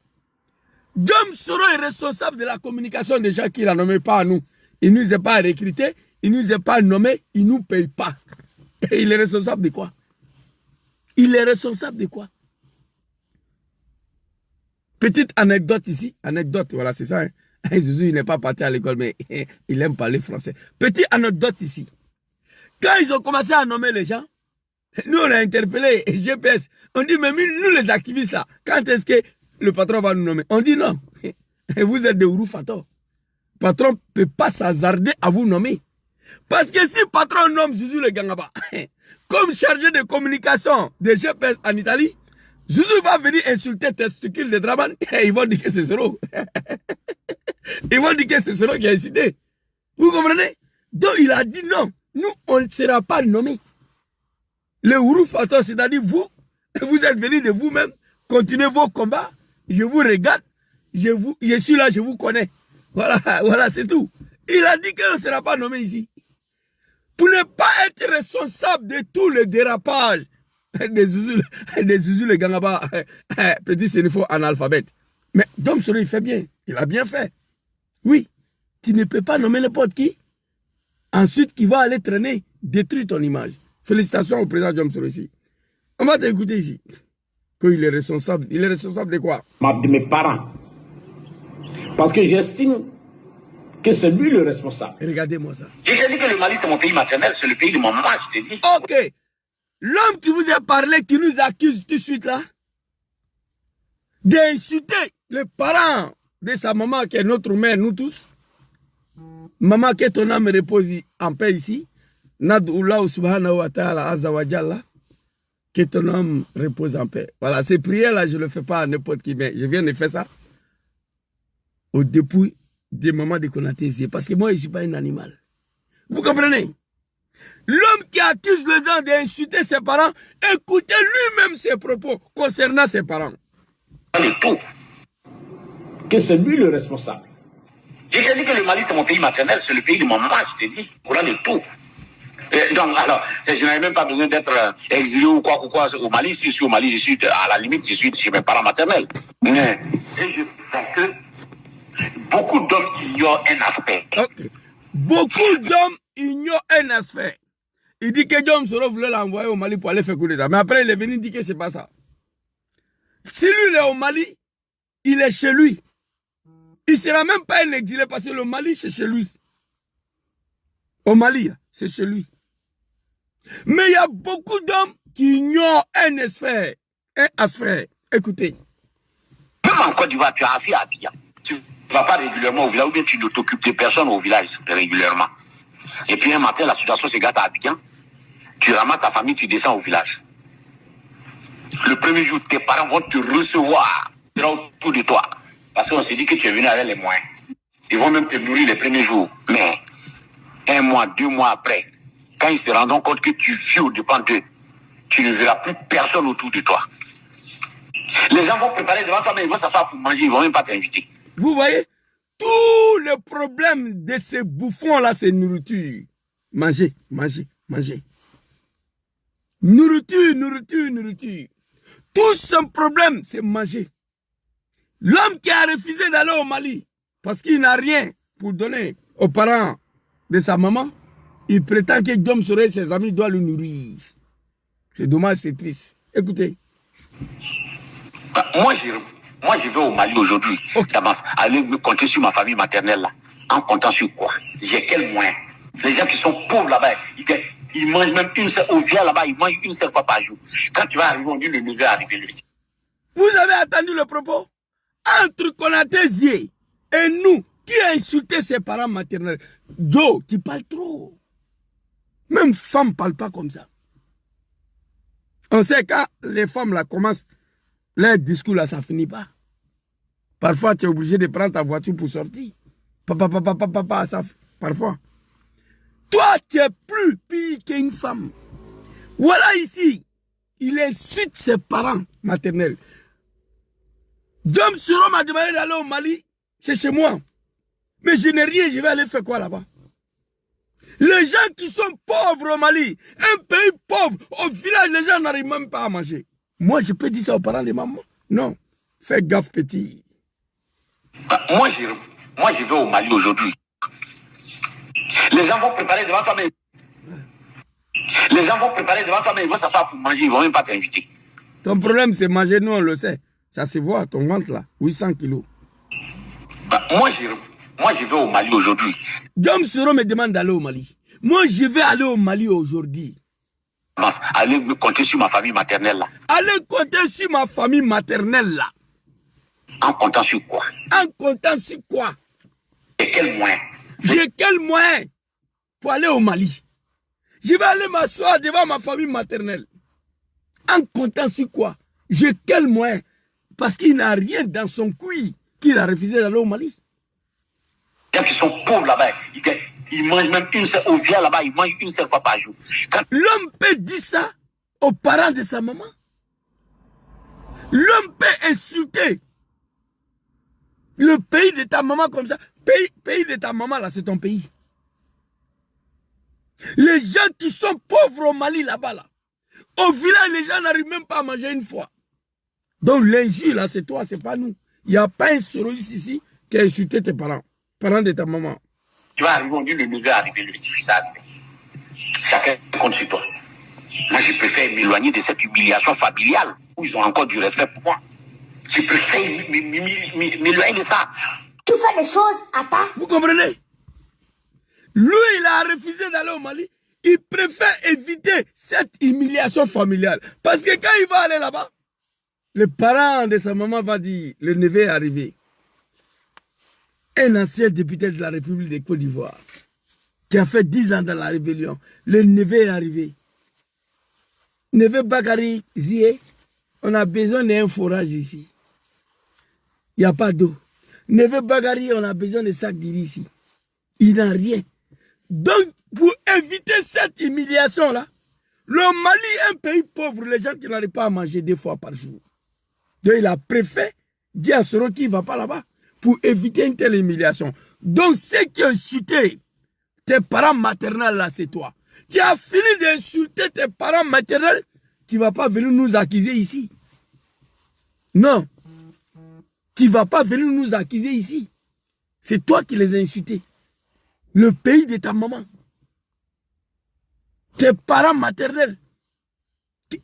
Dom Soro est responsable de la communication des gens qu'il a nommé, pas à nous. Il ne nous a pas recrutés, il ne nous a pas nommés, il ne nous paye pas. Et il est responsable de quoi? Il est responsable de quoi? Petite anecdote ici. Anecdote, voilà, c'est ça. Hein? Zouzou, il n'est pas parti à l'école, mais il aime parler français. Petite anecdote ici. Quand ils ont commencé à nommer les gens, nous, on a interpellé GPS. On dit, mais nous, les activistes, là, quand est-ce que le patron va nous nommer? On dit non. Vous êtes des Ouroufato. patron ne peut pas s'hasarder à vous nommer. Parce que si patron nomme Zouzou le Gangaba comme chargé de communication des GPS en Italie, Zouzou va venir insulter testicule de Draman et ils vont dire que c'est Soro. Ils vont dire que c'est Soro qui a insulté. Vous comprenez? Donc il a dit non, nous on ne sera pas nommés. Le Ourou Fato, c'est-à-dire vous êtes venus de vous-même, continuez vos combats, je vous regarde, je suis là, je vous connais. Voilà, voilà, c'est tout. Il a dit qu'on ne sera pas nommé ici. Pour ne pas être responsable de tout le dérapage des Zouzou le Gangaba, petit sénéfo analphabète. Mais Dom Soro, il fait bien. Il a bien fait. Oui, tu ne peux pas nommer n'importe qui. Ensuite, qui va aller traîner, détruire ton image. Félicitations au président Dom Soro ici. On va t'écouter ici. Qu'il est responsable. Il est responsable de quoi? De mes parents. Parce que j'estime que c'est lui le responsable. Regardez-moi ça. Je t'ai dit que le Mali, c'est mon pays maternel, c'est le pays de mon maman, je t'ai dit. Ok. L'homme qui vous a parlé, qui nous accuse tout de suite là, d'insulter les parents de sa maman, qui est notre mère, nous tous. Maman, que ton âme repose en paix ici. Nad'Allah subhanahu wa ta'ala azza wa jalla. Que ton âme repose en paix. Voilà, ces prières-là, je ne le fais pas à n'importe qui, mais je viens de faire ça au dépouille des mamans de Konaté ici. Parce que moi, je ne suis pas un animal. Vous comprenez? L'homme qui accuse les gens d'insulter ses parents, écoutez lui-même ses propos concernant ses parents. Le tout. Que c'est lui le responsable. Je t'ai dit que le Mali, c'est mon pays maternel, c'est le pays de mon maman, je t'ai dit. Voilà le tout. Donc, alors, je n'avais même pas besoin d'être exilé ou quoi au Mali. Si je suis au Mali, je suis à la limite, je suis chez mes parents maternels. Et je sais que beaucoup d'hommes ignorent un aspect. Okay. Beaucoup d'hommes ignorent un aspect. Il dit que Dom Soro voulait l'envoyer au Mali pour aller faire coup d'État. Mais après, il est venu dire que c'est pas ça. Si lui, il est au Mali, il est chez lui. Il ne sera même pas un exilé parce que le Mali, c'est chez lui. Au Mali, c'est chez lui. Mais il y a beaucoup d'hommes qui ignorent un aspect. Écoutez. Même en Côte d'Ivoire, tu as affaire à Abidjan. Tu ne vas pas régulièrement au village ou bien tu ne t'occupes de personne au village régulièrement. Et puis un matin, la situation se gâte à Abidjan. Tu ramasses ta famille, tu descends au village. Le premier jour, tes parents vont te recevoir. Ils seront autour de toi. Parce qu'on s'est dit que tu es venu avec les moyens. Ils vont même te nourrir les premiers jours. Mais 1 mois, 2 mois après, quand ils se rendront compte que tu vis au-dépend d'eux, tu ne verras plus personne autour de toi. Les gens vont préparer devant toi, mais ils vont s'asseoir pour manger, ils ne vont même pas t'inviter. Vous voyez, tout le problème de ces bouffons-là, c'est nourriture. Manger, manger, manger. Nourriture, nourriture, nourriture. Tout son problème, c'est manger. L'homme qui a refusé d'aller au Mali, parce qu'il n'a rien pour donner aux parents de sa maman, il prétend que Dom Soro et ses amis doivent le nourrir. C'est dommage, c'est triste. Écoutez. Moi, je vais au Mali aujourd'hui. Okay. Aller me compter sur ma famille maternelle là. En comptant sur quoi? J'ai quel moyen? Les gens qui sont pauvres là-bas, ils mangent même une seule, au village là-bas, ils mangent une seule fois par jour. Quand tu vas arriver, on dit le neveu est arrivé lui. Vous avez entendu le propos? Entre Konaté Zié et nous, qui a insulté ses parents maternels? Joe, tu parles trop. Même femme ne parle pas comme ça. On sait quand les femmes là commencent, leur discours là, ça finit pas. Parfois, tu es obligé de prendre ta voiture pour sortir. Papa, ça, parfois. Toi, tu es plus pire qu'une femme. Voilà ici, il insulte ses parents maternels. Dom Soro m'a demandé d'aller au Mali, c'est chez moi. Mais je n'ai rien, je vais aller faire quoi là-bas? Les gens qui sont pauvres au Mali, un pays pauvre, au village, les gens n'arrivent même pas à manger. Moi, je peux dire ça aux parents de maman? Non. Fais gaffe, petit. Moi, je vais au Mali aujourd'hui. Les gens vont préparer devant toi, mais ils vont s'asseoir pour manger, ils ne vont même pas t'inviter. Ton problème, c'est manger, nous, on le sait. Ça se voit, ton ventre là, 800 kilos. Moi, je vais au Mali aujourd'hui. Dom Soro me demande d'aller au Mali. Moi, je vais aller au Mali aujourd'hui. Allez me compter sur ma famille maternelle là. Allez compter sur ma famille maternelle là. En comptant sur quoi? En comptant sur quoi? Et quel moyen? J'ai quel moyen pour aller au Mali? Je vais aller m'asseoir devant ma famille maternelle. En comptant sur quoi? J'ai quel moyen? Parce qu'il n'a rien dans son cuit qu'il a refusé d'aller au Mali. Les gens qui sont pauvres là-bas, ils mangent même une seule, au via là-bas, ils mangent une seule fois par jour. L'homme peut dire ça aux parents de sa maman. L'homme peut insulter le pays de ta maman comme ça. Pays de ta maman là, c'est ton pays. Les gens qui sont pauvres au Mali là-bas là, au village, les gens n'arrivent même pas à manger une fois. Donc l'injure là, c'est toi, c'est pas nous. Il n'y a pas un soroliste ici qui a insulté tes parents de ta maman. Tu vas arriver, on dit le neveu est arrivé, le petit-fils est arrivé. Chacun compte sur toi. Moi, je préfère m'éloigner de cette humiliation familiale où ils ont encore du respect pour moi. Je préfère m'éloigner de ça. Tu fais des choses à ta... Vous comprenez? Lui, il a refusé d'aller au Mali. Il préfère éviter cette humiliation familiale. Parce que quand il va aller là-bas, les parents de sa maman vont dire, le neveu est arrivé. Un ancien député de la République de Côte d'Ivoire, qui a fait 10 ans dans la rébellion, le neveu est arrivé. Neveu Bakari Zie, on a besoin d'un forage ici. Il n'y a pas d'eau. Neveu Bakari, on a besoin de sacs d'iri ici. Il n'a rien. Donc, pour éviter cette humiliation-là, le Mali est un pays pauvre, les gens qui n'arrivent pas à manger 2 fois par jour. Donc, il a préféré dire à Soro qu'il ne va pas là-bas pour éviter une telle humiliation. Donc, ceux qui ont insulté tes parents maternels, là, c'est toi. Tu as fini d'insulter tes parents maternels, tu ne vas pas venir nous accuser ici. Non. Tu ne vas pas venir nous accuser ici. C'est toi qui les as insultés. Le pays de ta maman. Tes parents maternels.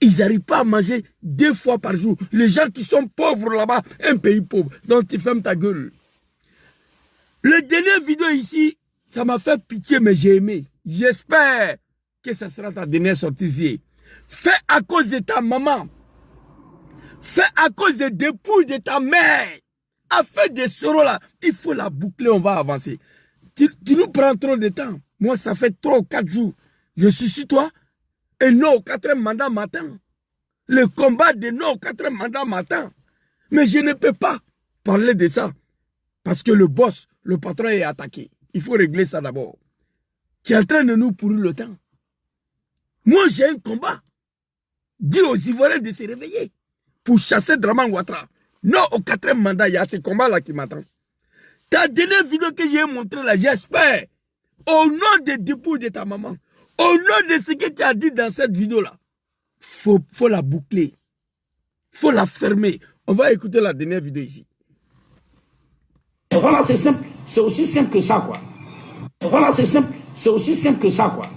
Ils n'arrivent pas à manger 2 fois par jour. Les gens qui sont pauvres là-bas, un pays pauvre. Donc tu fermes ta gueule. Le dernier vidéo ici, ça m'a fait pitié, mais j'ai aimé. J'espère que ça sera ta dernière sortie ici. Fais à cause de ta maman. Fais à cause des dépouilles de ta mère. Afin des soraux là, il faut la boucler, on va avancer. Tu nous prends trop de temps. Moi, ça fait 3 ou 4 jours. Je suis sur toi. Et non au 4e mandat matin. Le combat de non au 4e mandat matin. Mais je ne peux pas parler de ça. Parce que le boss, le patron est attaqué. Il faut régler ça d'abord. Tu es en train de nous pourrir le temps. Moi, j'ai un combat. Dis aux Ivoiriens de se réveiller. Pour chasser Draman Ouattara. Non au 4e mandat, il y a ce combat-là qui m'attend. Ta dernière vidéo que j'ai montrée là, j'espère, au nom des dépouilles de ta maman, au nom de ce que tu as dit dans cette vidéo-là, faut la boucler. Faut la fermer. On va écouter la dernière vidéo ici. Et voilà, c'est simple. C'est aussi simple que ça, quoi. Et voilà, c'est simple. C'est aussi simple que ça, quoi.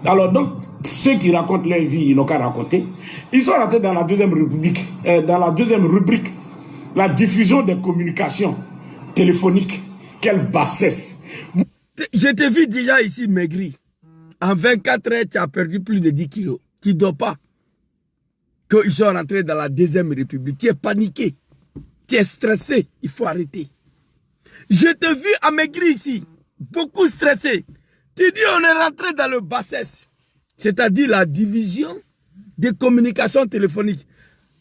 Alors donc, ceux qui racontent leur vie, ils n'ont qu'à raconter. Ils sont rentrés dans la deuxième rubrique, la diffusion des communications téléphoniques. Quelle bassesse. Je t'ai vu déjà ici maigri. En 24 heures, tu as perdu plus de 10 kilos. Tu ne dois pas. Qu'ils sont rentrés dans la deuxième république. Tu es paniqué. Tu es stressé. Il faut arrêter. Je t'ai vu amaigri ici. Beaucoup stressé. Tu dis on est rentré dans le bassesse. C'est-à-dire la division des communications téléphoniques.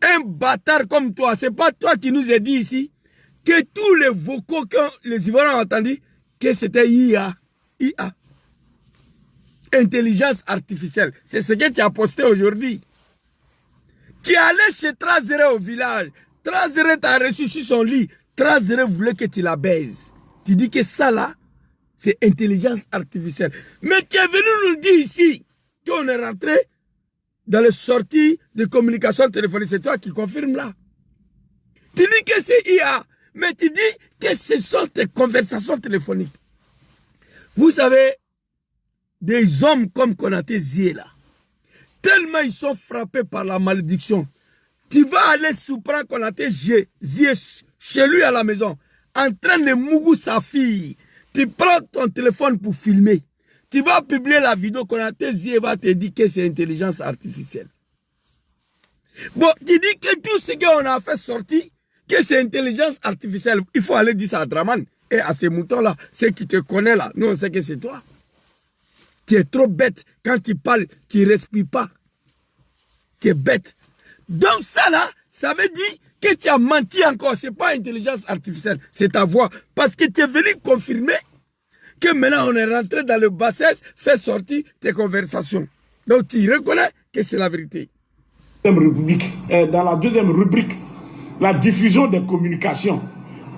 Un bâtard comme toi, c'est pas toi qui nous a dit ici que tous les vocaux que les Ivoiriens ont entendus, que c'était IA. IA. Intelligence artificielle. C'est ce que tu as posté aujourd'hui. Tu es allé chez Trazere au village. Trazere t'a reçu sur son lit. Trazere voulait que tu la baises. Tu dis que ça là, c'est intelligence artificielle. Mais tu es venu nous dire ici qu'on est rentré dans les sorties de communication téléphonique. C'est toi qui confirme là. Tu dis que c'est IA. Mais tu dis que ce sont tes conversations téléphoniques. Vous savez, des hommes comme Konaté Zie là, tellement ils sont frappés par la malédiction. Tu vas aller surprendre Konaté Zie chez lui à la maison, en train de mougou sa fille. Tu prends ton téléphone pour filmer. Tu vas publier la vidéo, Konaté Zie va te dire que c'est intelligence artificielle. Bon, tu dis que tout ce qu'on a fait sortir, que c'est intelligence artificielle. Il faut aller dire ça à Draman. Et à ces moutons-là, ceux qui te connaissent là, nous on sait que c'est toi. Tu es trop bête. Quand tu parles, tu ne respires pas. Tu es bête. Donc ça là, ça veut dire que tu as menti encore. Ce n'est pas intelligence artificielle, c'est ta voix. Parce que tu es venu confirmer que maintenant on est rentré dans le bassesse, fais sortir tes conversations. Donc tu reconnais que c'est la vérité. Dans la deuxième rubrique, la diffusion des communications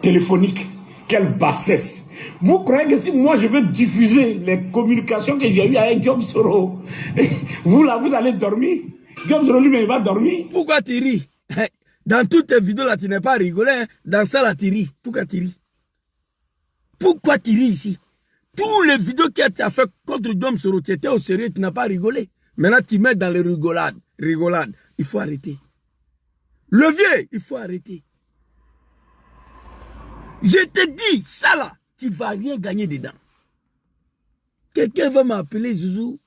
téléphoniques. Quelle bassesse! Vous croyez que si moi je veux diffuser les communications que j'ai eues avec Diom Soro, vous là, vous allez dormir? Diom Soro lui-même va dormir. Pourquoi tu ris? Dans toutes tes vidéos là, tu n'es pas rigolé. Hein? Dans ça là, tu ris. Pourquoi tu ris? Pourquoi tu ris ici? Tous les vidéos que tu as fait contre Diom Soro, tu étais au sérieux, tu n'as pas rigolé. Maintenant, tu mets dans les rigolades. Il faut arrêter. Le vieux, il faut arrêter. Je te dis, ça là, tu ne vas rien gagner dedans. Quelqu'un va m'appeler Zouzou.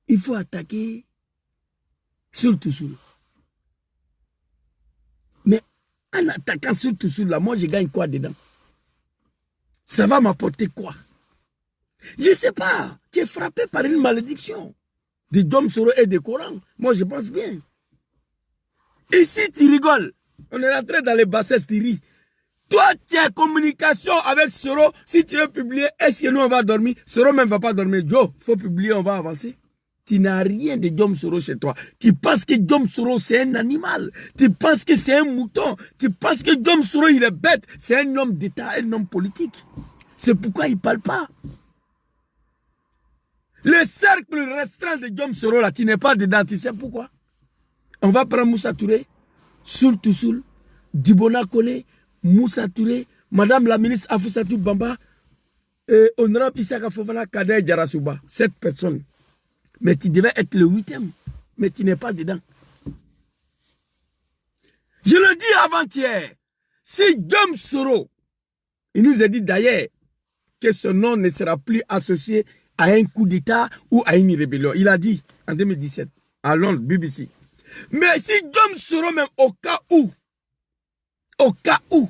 Il faut attaquer sur Toussoul. Mais en attaquant sur Toussoul, là, moi je gagne quoi dedans? Ça va m'apporter quoi? Je ne sais pas. Tu es frappé par une malédiction de Diom Soro et de Coran. Moi je pense bien. Ici tu rigoles. On est rentré dans les bassesses, tu ris. Toi, tu es en communication avec Soro. Si tu veux publier, est-ce que nous on va dormir? Soro même ne va pas dormir. Joe, il faut publier, on va avancer. Tu n'as rien de Diom Soro chez toi. Tu penses que Diom Soro c'est un animal. Tu penses que c'est un mouton. Tu penses que Diom Soro il est bête. C'est un homme d'État, un homme politique. C'est pourquoi il ne parle pas. Le cercle restreint de Diom Soro là, tu n'es pas dedans. Tu sais pourquoi? On va prendre Moussa Touré. Soul Toussoul, Dibona Kone, Moussa Touré, Madame la ministre Afousatou Bamba, Honorable Issaka Fofana, Kader Djarasouba. 7 personnes. Mais tu devais être le 8e. Mais tu n'es pas dedans. Je le dis avant-hier. Si Diom Soro, il nous a dit d'ailleurs que ce nom ne sera plus associé à un coup d'État ou à une rébellion. Il a dit en 2017 à Londres, BBC. Mais si Diom Soro, même au cas où,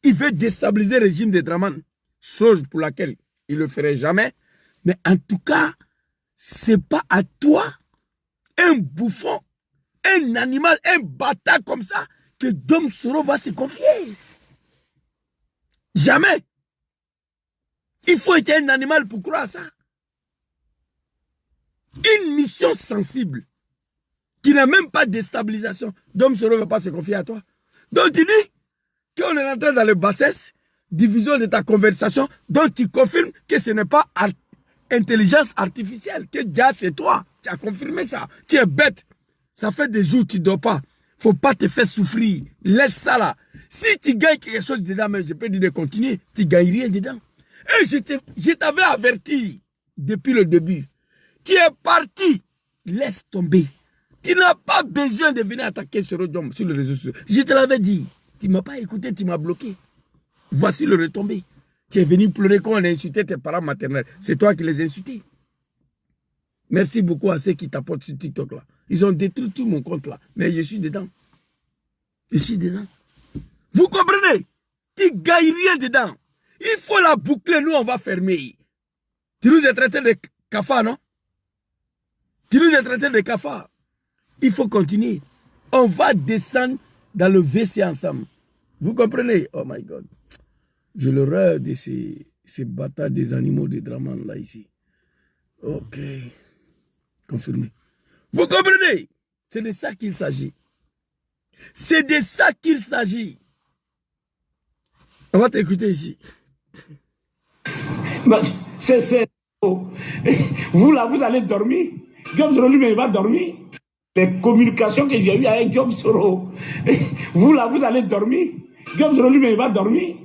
il veut déstabiliser le régime de Dramane, chose pour laquelle il ne le ferait jamais, mais en tout cas, c'est pas à toi, un bouffon, un animal, un bâtard comme ça, que Diom Soro va se confier. Jamais. Il faut être un animal pour croire à ça. Une mission sensible. Qui n'a même pas de déstabilisation. Diom Soro ne va pas se confier à toi. Donc tu dis qu'on est rentré dans le bassesse, division de ta conversation, donc tu confirmes que ce n'est pas intelligence artificielle, que déjà c'est toi. Tu as confirmé ça. Tu es bête. Ça fait des jours que tu ne dors pas. Il ne faut pas te faire souffrir. Laisse ça là. Si tu gagnes quelque chose dedans, mais je peux dire de continuer, tu ne gagnes rien dedans. Et je t'avais averti depuis le début. Tu es parti. Laisse tomber. Tu n'as pas besoin de venir attaquer sur le réseau social. Je te l'avais dit. Tu ne m'as pas écouté, tu m'as bloqué. Voici le retombé. Tu es venu pleurer quand on a insulté tes parents maternels. C'est toi qui les as insultés. Merci beaucoup à ceux qui t'apportent sur TikTok là. Ils ont détruit tout mon compte là. Mais je suis dedans. Je suis dedans. Vous comprenez? Tu ne gagnes rien dedans. Il faut la boucler, nous on va fermer. Tu nous as traité de cafards, non? Tu nous as traité de cafards. Il faut continuer. On va descendre dans le WC ensemble. Vous comprenez? Oh my God. Je le rêve de ces bâtards des animaux de Dramane là ici. Ok. Confirmé. Vous comprenez? C'est de ça qu'il s'agit. C'est de ça qu'il s'agit. On va t'écouter ici. C'est... Vous là, vous allez dormir. Diom Soro lui-même va dormir. Les communications que j'ai eues avec Diom Soro. Vous là, vous allez dormir. Diom Soro lui-même va dormir.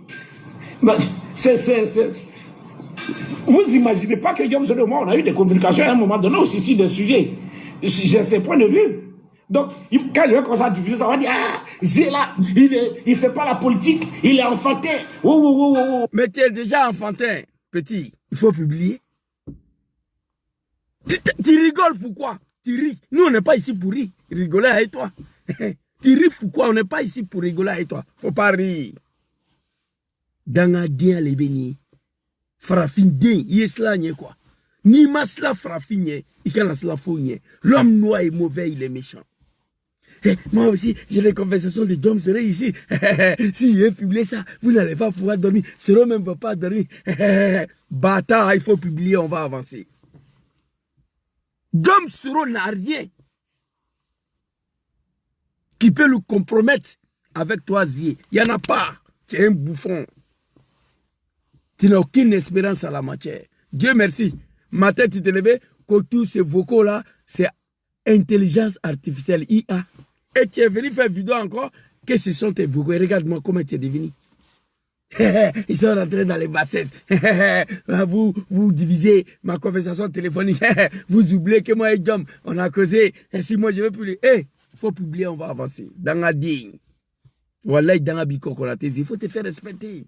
Vous n'imaginez pas que Diom Soro et moi, on a eu des communications à un moment donné aussi sur des sujets. J'ai ses points de vue. Donc, quand il va commencer à diffuser ça, on va dire, ah, là, il ne fait pas la politique, il est enfantin. Mais tu es déjà enfantin, petit. Il faut publier. Tu rigoles pourquoi? Tu ris. Nous, on n'est pas ici pour rire. Rigoler avec toi. Tu ris pourquoi? On n'est pas ici pour rigoler avec toi. Faut pas rire. Dangadien les bénis. Farafindien, yesla nye quoi. Ni masla farafindien, ikana sla fougne. L'homme noir est mauvais, il est méchant. Hey, moi aussi, j'ai des conversations de Dom Sero ici. Si je publie ça, vous n'allez pas pouvoir dormir. Sero même ne va pas dormir. Bâtard, il faut publier, on va avancer. Dom Sero n'a rien qui peut le compromettre avec toi, Zié. Il n'y en a pas. Tu es un bouffon. Tu n'as aucune espérance à la matière. Dieu merci. Matin, tu t'es levé, que tous ces vocaux-là, c'est intelligence artificielle, IA. Et tu es venu faire vidéo encore, que ce sont tes vocaux. Regarde-moi comment tu es devenu. Ils sont rentrés dans les bassesses. Vous divisez ma conversation téléphonique. Vous oubliez que moi et Dom, on a causé. Et si moi je veux publier, il faut publier, on va avancer. Dans la digne. Voilà, dans la biko qu'on a tes, il faut te faire respecter.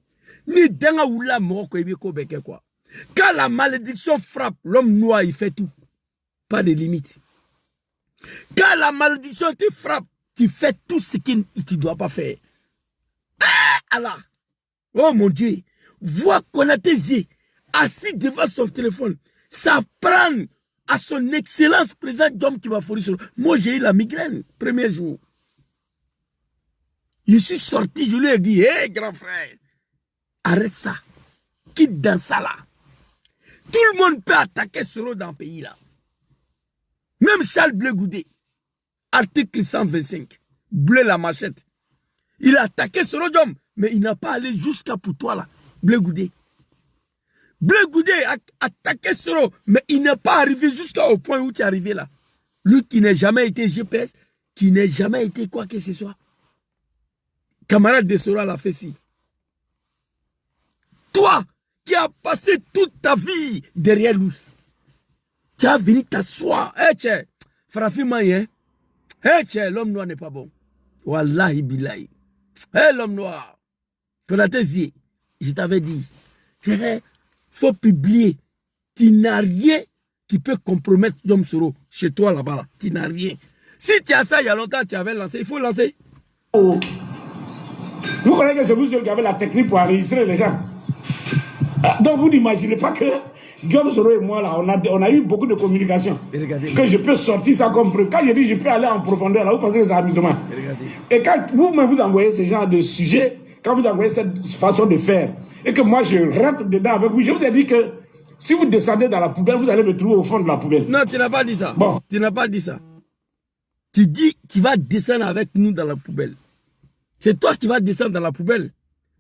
Ni dans la oula moko et biko beke quoi. Quand la malédiction frappe, l'homme noir, il fait tout. Pas de limite. Quand la malédiction te frappe, tu fais tout ce que tu ne dois pas faire. Ah, Allah. Oh mon Dieu. Vois qu'on a tes yeux assis devant son téléphone. Ça prend à son excellence président d'homme qui va fournir sur. Moi, j'ai eu la migraine, premier jour. Je suis sorti, je lui ai dit, hé, grand frère, arrête ça. Quitte dans ça là. Tout le monde peut attaquer Soro dans le pays là. Même Charles Blé Goudé, article 125, Blé la machette. Il a attaqué Soro d'homme, mais il n'a pas allé jusqu'à pour toi là, Blé Goudé. Blé Goudé a attaqué Soro, mais il n'est pas arrivé jusqu'au point où tu es arrivé là. Lui qui n'a jamais été GPS, qui n'a jamais été quoi que ce soit. Camarade de Soro l'a fait si. Toi qui as passé toute ta vie derrière lui, tu as venu t'asseoir. Eh, tchè, Farafi Mayen, eh, tchè, l'homme noir n'est pas bon. Wallahi billahi. Eh, l'homme noir. Konaté, je t'avais dit, faut publier. Tu n'as rien qui peut compromettre Dom Soro chez toi là-bas. Là. Tu n'as rien. Si tu as ça il y a longtemps, tu avais lancé, il faut lancer. Vous connaissez que c'est vous seul qui avez la technique pour enregistrer les gens. Donc vous n'imaginez pas que Guillaume Soro et moi là, on a eu beaucoup de communication. Que je peux sortir ça comme preuve. Quand je dis je peux aller en profondeur là, vous pensez que c'est amusement. Et quand vous-même vous envoyez ce genre de sujet, quand vous envoyez cette façon de faire, et que moi je rentre dedans avec vous, je vous ai dit que si vous descendez dans la poubelle, vous allez me trouver au fond de la poubelle. Non, tu n'as pas dit ça. Bon. Tu n'as pas dit ça. Tu dis qu'il va descendre avec nous dans la poubelle. C'est toi qui vas descendre dans la poubelle.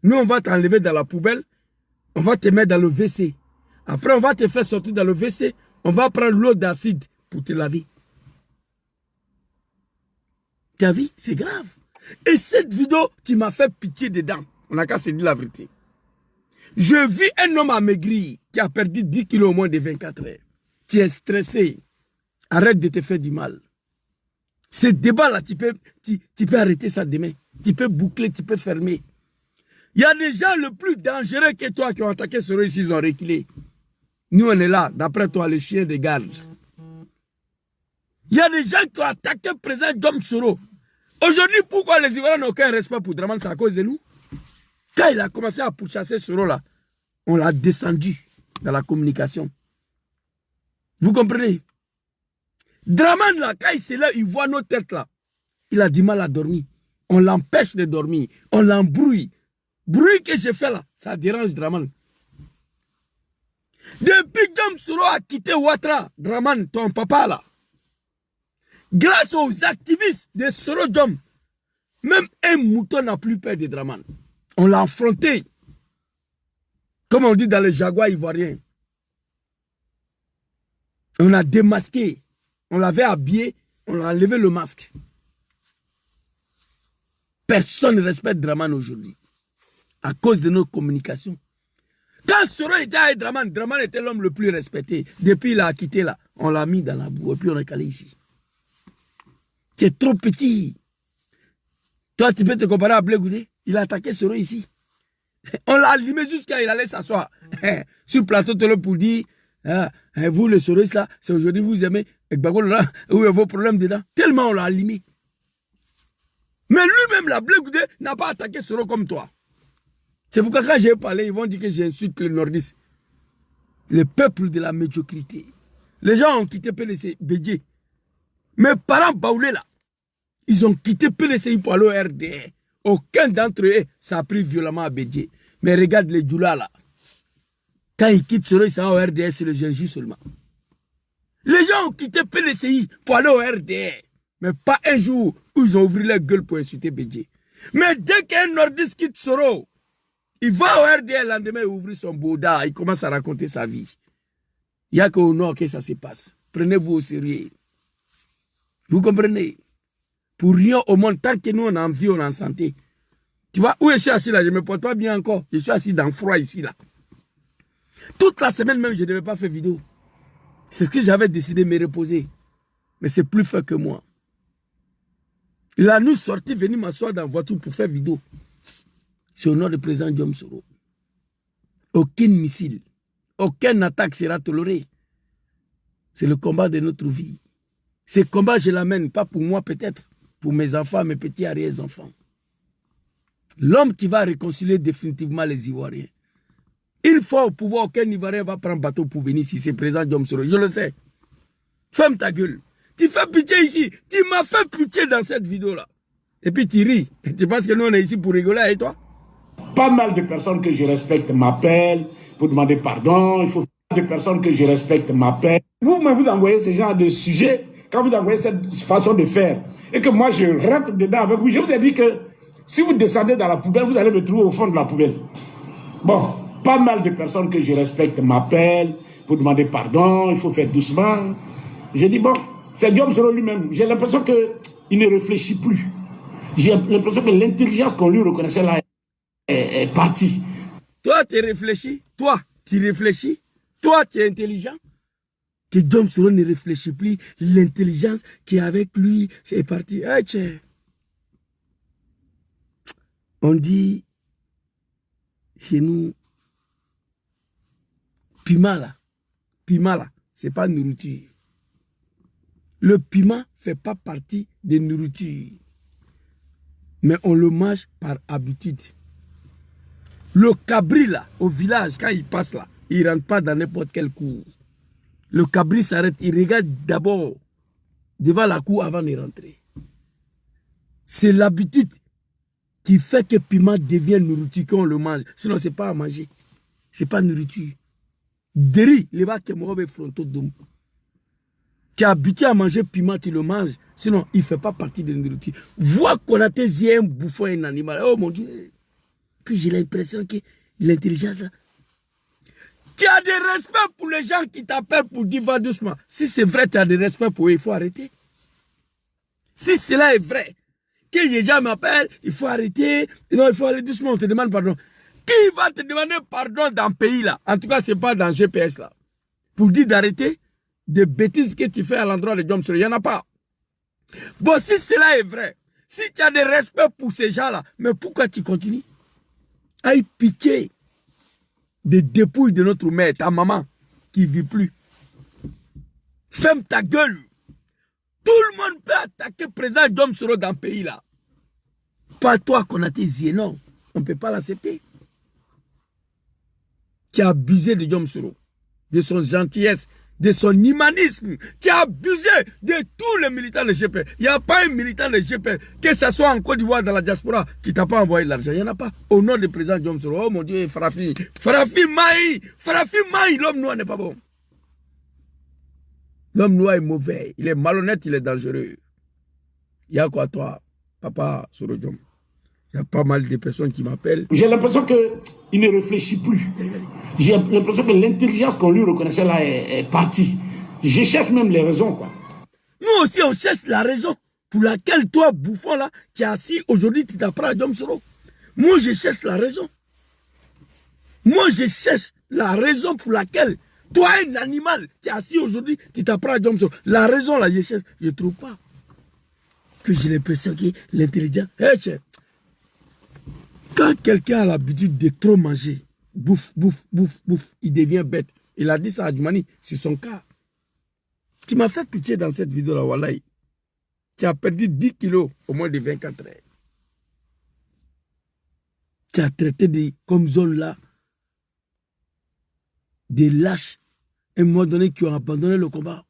Nous, on va t'enlever dans la poubelle. On va te mettre dans le WC. Après, on va te faire sortir dans le WC. On va prendre l'eau d'acide pour te laver. Tu as vu? C'est grave. Et cette vidéo, tu m'as fait pitié dedans. On n'a qu'à se dire la vérité. Je vis un homme amaigri qui a perdu 10 kilos au moins de 24 heures. Tu es stressé. Arrête de te faire du mal. Ce débat-là, tu peux arrêter ça demain. Tu peux boucler, tu peux fermer. Il y a des gens le plus dangereux que toi qui ont attaqué Soro ici, ils ont reculé. Nous, on est là, d'après toi, les chiens de garde. Il y a des gens qui ont attaqué le président Dom Soro. Aujourd'hui, pourquoi les Ivoiriens n'ont aucun respect pour Draman? C'est à cause de nous. Quand il a commencé à pourchasser Soro là, on l'a descendu dans la communication. Vous comprenez? Draman là, quand il s'est là, il voit nos têtes là. Il a du mal à dormir. On l'empêche de dormir. On l'embrouille. Bruit que j'ai fait là, ça dérange Draman. Depuis que Dom Soro a quitté Ouattara, Draman, ton papa là, grâce aux activistes de Soro Dom, même un mouton n'a plus peur de Draman. On l'a affronté. Comme on dit dans le jaguar ivoirien. On l'a démasqué. On l'avait habillé, on a enlevé le masque. Personne ne respecte Draman aujourd'hui. À cause de nos communications. Quand Soro était avec Draman, Draman était l'homme le plus respecté. Depuis il a quitté là, on l'a mis dans la boue et puis on est calé ici. Tu es trop petit. Toi, tu peux te comparer à Blé Goudé. Il a attaqué Soro ici. On l'a allumé jusqu'à il allait s'asseoir. Sur le plateau télé pour dire, vous les Soro là, c'est aujourd'hui vous aimez. Où est vos problèmes dedans? Tellement on l'a allumé. Mais lui-même, la Blé Goudé, n'a pas attaqué Soro comme toi. C'est pourquoi quand j'ai parlé, ils vont dire que j'insulte les nordistes. Le peuple de la médiocrité. Les gens ont quitté PLC Bédié. Mes parents baoulés là, ils ont quitté PLCI pour aller au RDR. Aucun d'entre eux s'est pris violemment à Bédié. Mais regarde les Djoula là. Quand ils quittent Soro, ils sont au RDR, c'est le Genji seulement. Les gens ont quitté PLCI pour aller au RDR. Mais pas un jour où ils ont ouvert leur gueule pour insulter Bédié. Mais dès qu'un nordiste quitte Soro, il va au RDR le lendemain, il ouvre son bouddha, il commence à raconter sa vie. Il n'y a qu'au nord que ça se passe. Prenez-vous au sérieux. Vous comprenez? Pour rien au monde, tant que nous on a envie, on est en santé. Tu vois, où je suis assis là, je ne me porte pas bien encore. Je suis assis dans le froid ici là. Toute la semaine même, je ne devais pas faire vidéo. C'est ce que j'avais décidé de me reposer. Mais c'est plus fort que moi. La nuit sortie, venir m'asseoir dans la voiture pour faire vidéo. C'est au nom du président Diom Soro. Aucun missile, aucune attaque sera tolérée. C'est le combat de notre vie. Ce combat, je l'amène, pas pour moi peut-être, pour mes enfants, mes petits arrière-enfants. L'homme qui va réconcilier définitivement les Ivoiriens. Une fois au pouvoir, aucun Ivoirien va prendre bateau pour venir ici, c'est le président Diom Soro. Je le sais. Ferme ta gueule. Tu fais pitié ici. Tu m'as fait pitié dans cette vidéo-là. Et puis tu ris. Tu penses que nous on est ici pour rigoler avec toi? Pas mal de personnes que je respecte m'appellent pour demander pardon. Il faut des personnes que je respecte m'appellent. Vous envoyez ce genre de sujet, quand vous envoyez cette façon de faire, et que moi je rentre dedans avec vous, je vous ai dit que si vous descendez dans la poubelle, vous allez me trouver au fond de la poubelle. Bon, pas mal de personnes que je respecte m'appellent pour demander pardon, il faut faire doucement. Je dis bon, c'est Diom Soro lui-même. J'ai l'impression qu'il ne réfléchit plus. J'ai l'impression que l'intelligence qu'on lui reconnaissait là est partie. Toi, tu réfléchis. Toi, tu réfléchis. Toi, tu es intelligent. Que Diom Soro ne réfléchit plus. L'intelligence qui est avec lui, c'est parti. Hey, on dit chez nous, piment là, c'est pas nourriture. Le piment fait pas partie des nourritures. Mais on le mange par habitude. Le cabri là, au village, quand il passe là, il ne rentre pas dans n'importe quel cour. Le cabri s'arrête, il regarde d'abord devant la cour avant de rentrer. C'est l'habitude qui fait que piment devient nourriture quand on le mange. Sinon, ce n'est pas à manger. Ce n'est pas nourriture. Deri, les bas qui m'ont fronto d'homme. Tu es habitué à manger piment, tu le manges. Sinon, il ne fait pas partie de la nourriture. Vois qu'on a tes un bouffon, un animal. Oh mon Dieu. Puis j'ai l'impression que l'intelligence là. Tu as des respects pour les gens qui t'appellent pour dire va doucement. Si c'est vrai, tu as des respects pour eux, il faut arrêter. Si cela est vrai, que les gens m'appellent, il faut arrêter. Non, il faut aller doucement, on te demande pardon. Qui va te demander pardon dans le pays là? En tout cas, ce n'est pas dans le GPS là. Pour dire d'arrêter des bêtises que tu fais à l'endroit de Diom Soro, il n'y en a pas. Bon, si cela est vrai, si tu as des respects pour ces gens-là, mais pourquoi tu continues? Aïe, pitié des dépouilles de notre mère, ta maman, qui ne vit plus. Ferme ta gueule. Tout le monde peut attaquer le président Diom Soro dans le pays là. Pas toi qu'on a tes yeux, non. On ne peut pas l'accepter. Tu as abusé de Diom Soro, de son gentillesse, de son humanisme. Tu as abusé de tous les militants de GP. Il n'y a pas un militant de GP, que ce soit en Côte d'Ivoire, dans la diaspora, qui ne t'a pas envoyé de l'argent. Il n'y en a pas. Au nom du président Diom Soro. Oh mon Dieu, Farafi. Farafi Maï, l'homme noir n'est pas bon. L'homme noir est mauvais. Il est malhonnête, il est dangereux. Il y a quoi toi, papa Soro Diom? Il y a pas mal de personnes qui m'appellent. J'ai l'impression qu'il ne réfléchit plus. J'ai l'impression que l'intelligence qu'on lui reconnaissait là est partie. Je cherche même les raisons, quoi. Nous aussi, on cherche la raison pour laquelle toi, bouffon là, qui es assis aujourd'hui, tu t'apprends à Diom Soro. Moi, je cherche la raison. Moi, je cherche la raison pour laquelle toi, un animal, tu es assis aujourd'hui, tu t'apprends à Diom Soro. La raison là, je cherche, je ne trouve pas. Que j'ai l'impression que l'intelligence... Hey, quand quelqu'un a l'habitude de trop manger, bouffe, il devient bête. Il a dit ça à Djoumani, c'est son cas. Tu m'as fait pitié dans cette vidéo-là, Wallahi. Tu as perdu 10 kilos au moins de 24 heures. Tu as traité comme zone là des lâches, à un moment donné, qui ont abandonné le combat.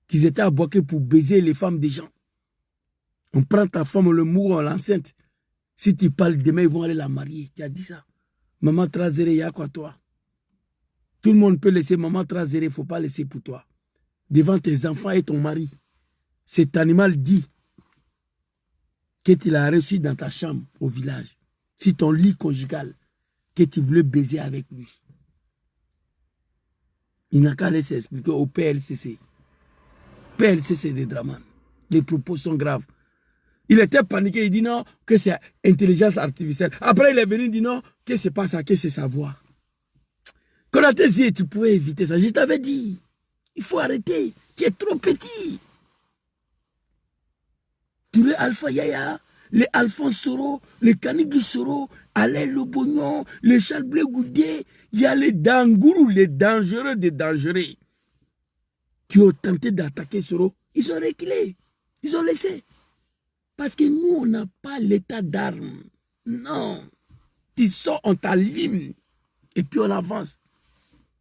Qu'ils étaient à Boaké pour baiser les femmes des gens. On prend ta femme, on le mourre, on l'enceinte. Si tu parles demain, ils vont aller la marier. Tu as dit ça. Maman Trazéré, il y a quoi toi? Tout le monde peut laisser maman Trazéré, il ne faut pas laisser pour toi. Devant tes enfants et ton mari. Cet animal dit que tu l'as reçu dans ta chambre au village. Si ton lit conjugal, que tu voulais baiser avec lui. Il n'a qu'à aller s'expliquer au PLCC. PLCC des Draman. Les propos sont graves. Il était paniqué, il dit non, que c'est intelligence artificielle. Après, il est venu, il dit non, que c'est pas ça, que c'est savoir. Quand on t'a dit, tu pouvais éviter ça. Je t'avais dit, il faut arrêter. Tu es trop petit. Tous les Alpha Yaya, les Alphonse Soro, les Kanigui Soro, Alain Lobognon, les Charles Blé Goudé, il y a les Dangourou, les dangereux des dangereux, qui ont tenté d'attaquer Soro. Ils ont reculé. Ils ont laissé. Parce que nous, on n'a pas l'état d'armes. Non. Tu sors, on t'allume. Et puis on avance.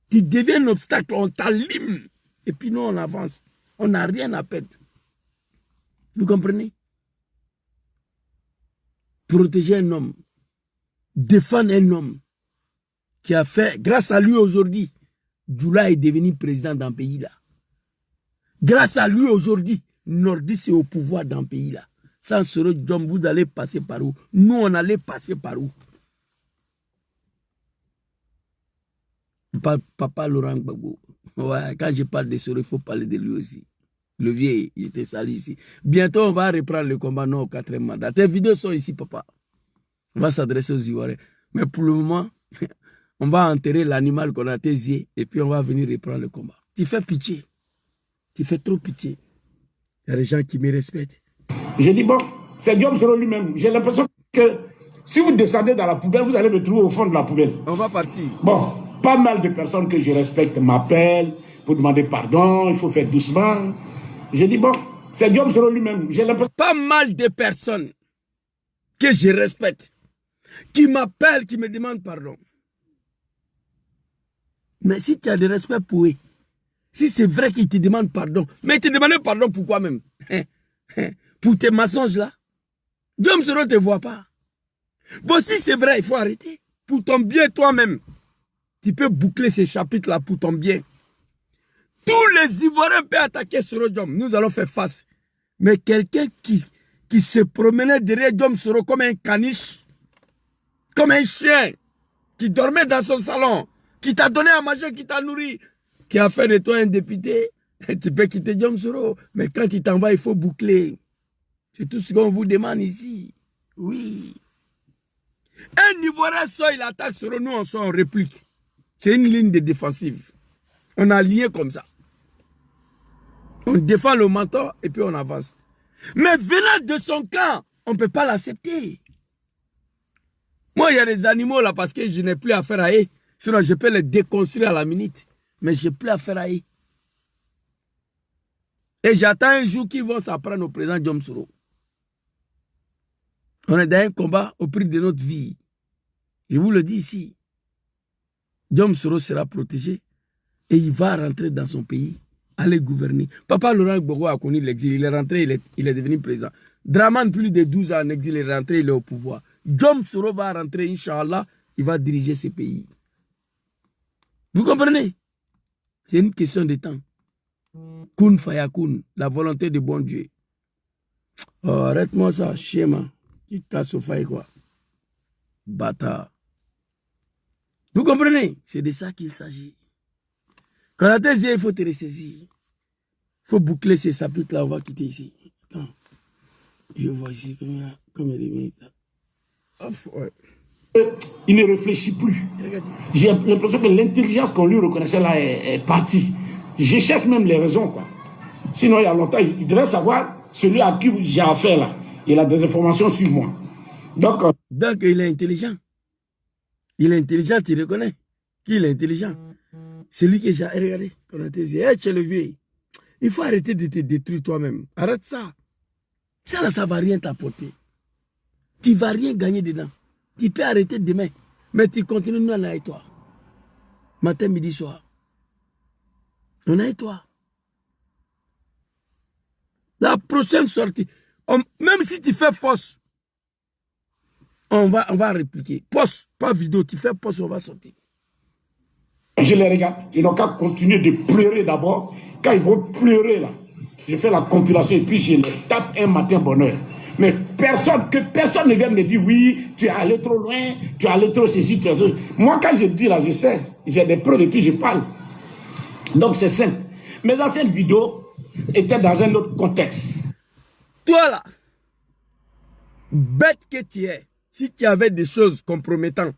Tu deviens un obstacle, on t'allume. Et puis nous, on avance. On n'a rien à perdre. Vous comprenez? Protéger un homme. Défendre un homme. Qui a fait, grâce à lui aujourd'hui, Djoula est devenu président d'un pays là. Grâce à lui aujourd'hui, Nordis est au pouvoir dans le pays là. Sans Soro Diom, vous allez passer par où? Nous, on allait passer par où? Papa Laurent Gbagbo. Ouais, quand je parle de Soro, il faut parler de lui aussi. Le vieil, je te salue ici. Bientôt, on va reprendre le combat non au 4e mandat. Tes vidéos sont ici, papa. On va s'adresser aux Ivoiriens. Mais pour le moment, on va enterrer l'animal qu'on a tes yeux et puis on va venir reprendre le combat. Tu fais pitié. Tu fais trop pitié. Il y a des gens qui me respectent. Je dis bon, c'est Diom Soro lui-même. J'ai l'impression que si vous descendez dans la poubelle, vous allez me trouver au fond de la poubelle. On va partir. Bon, pas mal de personnes que je respecte m'appellent pour demander pardon, il faut faire doucement. Je dis bon, c'est Diom Soro lui-même. J'ai l'impression. Pas mal de personnes que je respecte, qui m'appellent, qui me demandent pardon. Mais si tu as du respect pour eux, si c'est vrai qu'ils te demandent pardon, mais ils te demandent pardon pourquoi même? Pour tes mensonges là. Diom Soro ne te voit pas. Bon, si c'est vrai, il faut arrêter. Pour ton bien toi-même. Tu peux boucler ces chapitres-là pour ton bien. Tous les Ivoiriens peuvent attaquer Soro Diom. Nous allons faire face. Mais quelqu'un qui se promenait derrière Diom Soro comme un caniche, comme un chien, qui dormait dans son salon, qui t'a donné à manger, qui t'a nourri, qui a fait de toi un député, tu peux quitter Diom Soro. Mais quand il t'en va, il faut boucler. C'est tout ce qu'on vous demande ici. Oui. Un Ivoirien sort, il attaque Soro, nous on sort en réplique. C'est une ligne de défensive. On a lié comme ça. On défend le menton et puis on avance. Mais venant de son camp, on ne peut pas l'accepter. Moi, il y a des animaux là parce que je n'ai plus affaire à eux. Sinon, je peux les déconstruire à la minute. Mais je n'ai plus affaire à eux. Et j'attends un jour qu'ils vont s'apprendre au président Diom Soro. On est dans un combat au prix de notre vie. Je vous le dis ici. Diom Soro sera protégé et il va rentrer dans son pays, aller gouverner. Papa Laurent Gbagbo a connu l'exil. Il est rentré, il est devenu président. Draman, plus de 12 ans en exil, il est rentré, il est au pouvoir. Diom Soro va rentrer, Inch'Allah, il va diriger ce pays. Vous comprenez? C'est une question de temps. Kun fayakun, la volonté de bon Dieu. Oh, arrête-moi ça, schéma. Qui casse au faille quoi. Bâtard. Vous comprenez? C'est de ça qu'il s'agit. Quand on a tes yeux, il faut te ressaisir. Il faut boucler ces chapitres là, on va quitter ici. Attends. Je vois ici comme il est minutes. Ouais. Il ne réfléchit plus. J'ai l'impression que l'intelligence qu'on lui reconnaissait là est partie. Je cherche même les raisons, quoi. Sinon, il y a longtemps, il devrait savoir celui à qui j'ai affaire là. Il a des informations sur moi. Donc il est intelligent. Il est intelligent, tu reconnais. Qui il est intelligent? C'est lui que j'ai regardé. Quand on te dit, hey, tu es le vieux. Il faut arrêter de te détruire toi-même. Arrête ça. Ça ne va rien t'apporter. Tu ne vas rien gagner dedans. Tu peux arrêter demain. Mais tu continues, nous, on est avec toi. Matin, midi, soir. On est avec toi. La prochaine sortie, même si tu fais poste, on va répliquer. Poste, pas vidéo, tu fais poste, on va sortir. Je les regarde, ils n'ont qu'à continuer de pleurer d'abord. Quand ils vont pleurer là, je fais la compilation et puis je les tape un matin bonheur. Mais personne ne vient me dire oui, tu es allé trop loin, tu es allé trop ceci, tu es allé... Moi quand je dis là, je sais, j'ai des preuves et puis je parle. Donc c'est simple. Mes anciennes vidéos étaient dans un autre contexte. Toi là, bête que tu es, si tu avais des choses compromettantes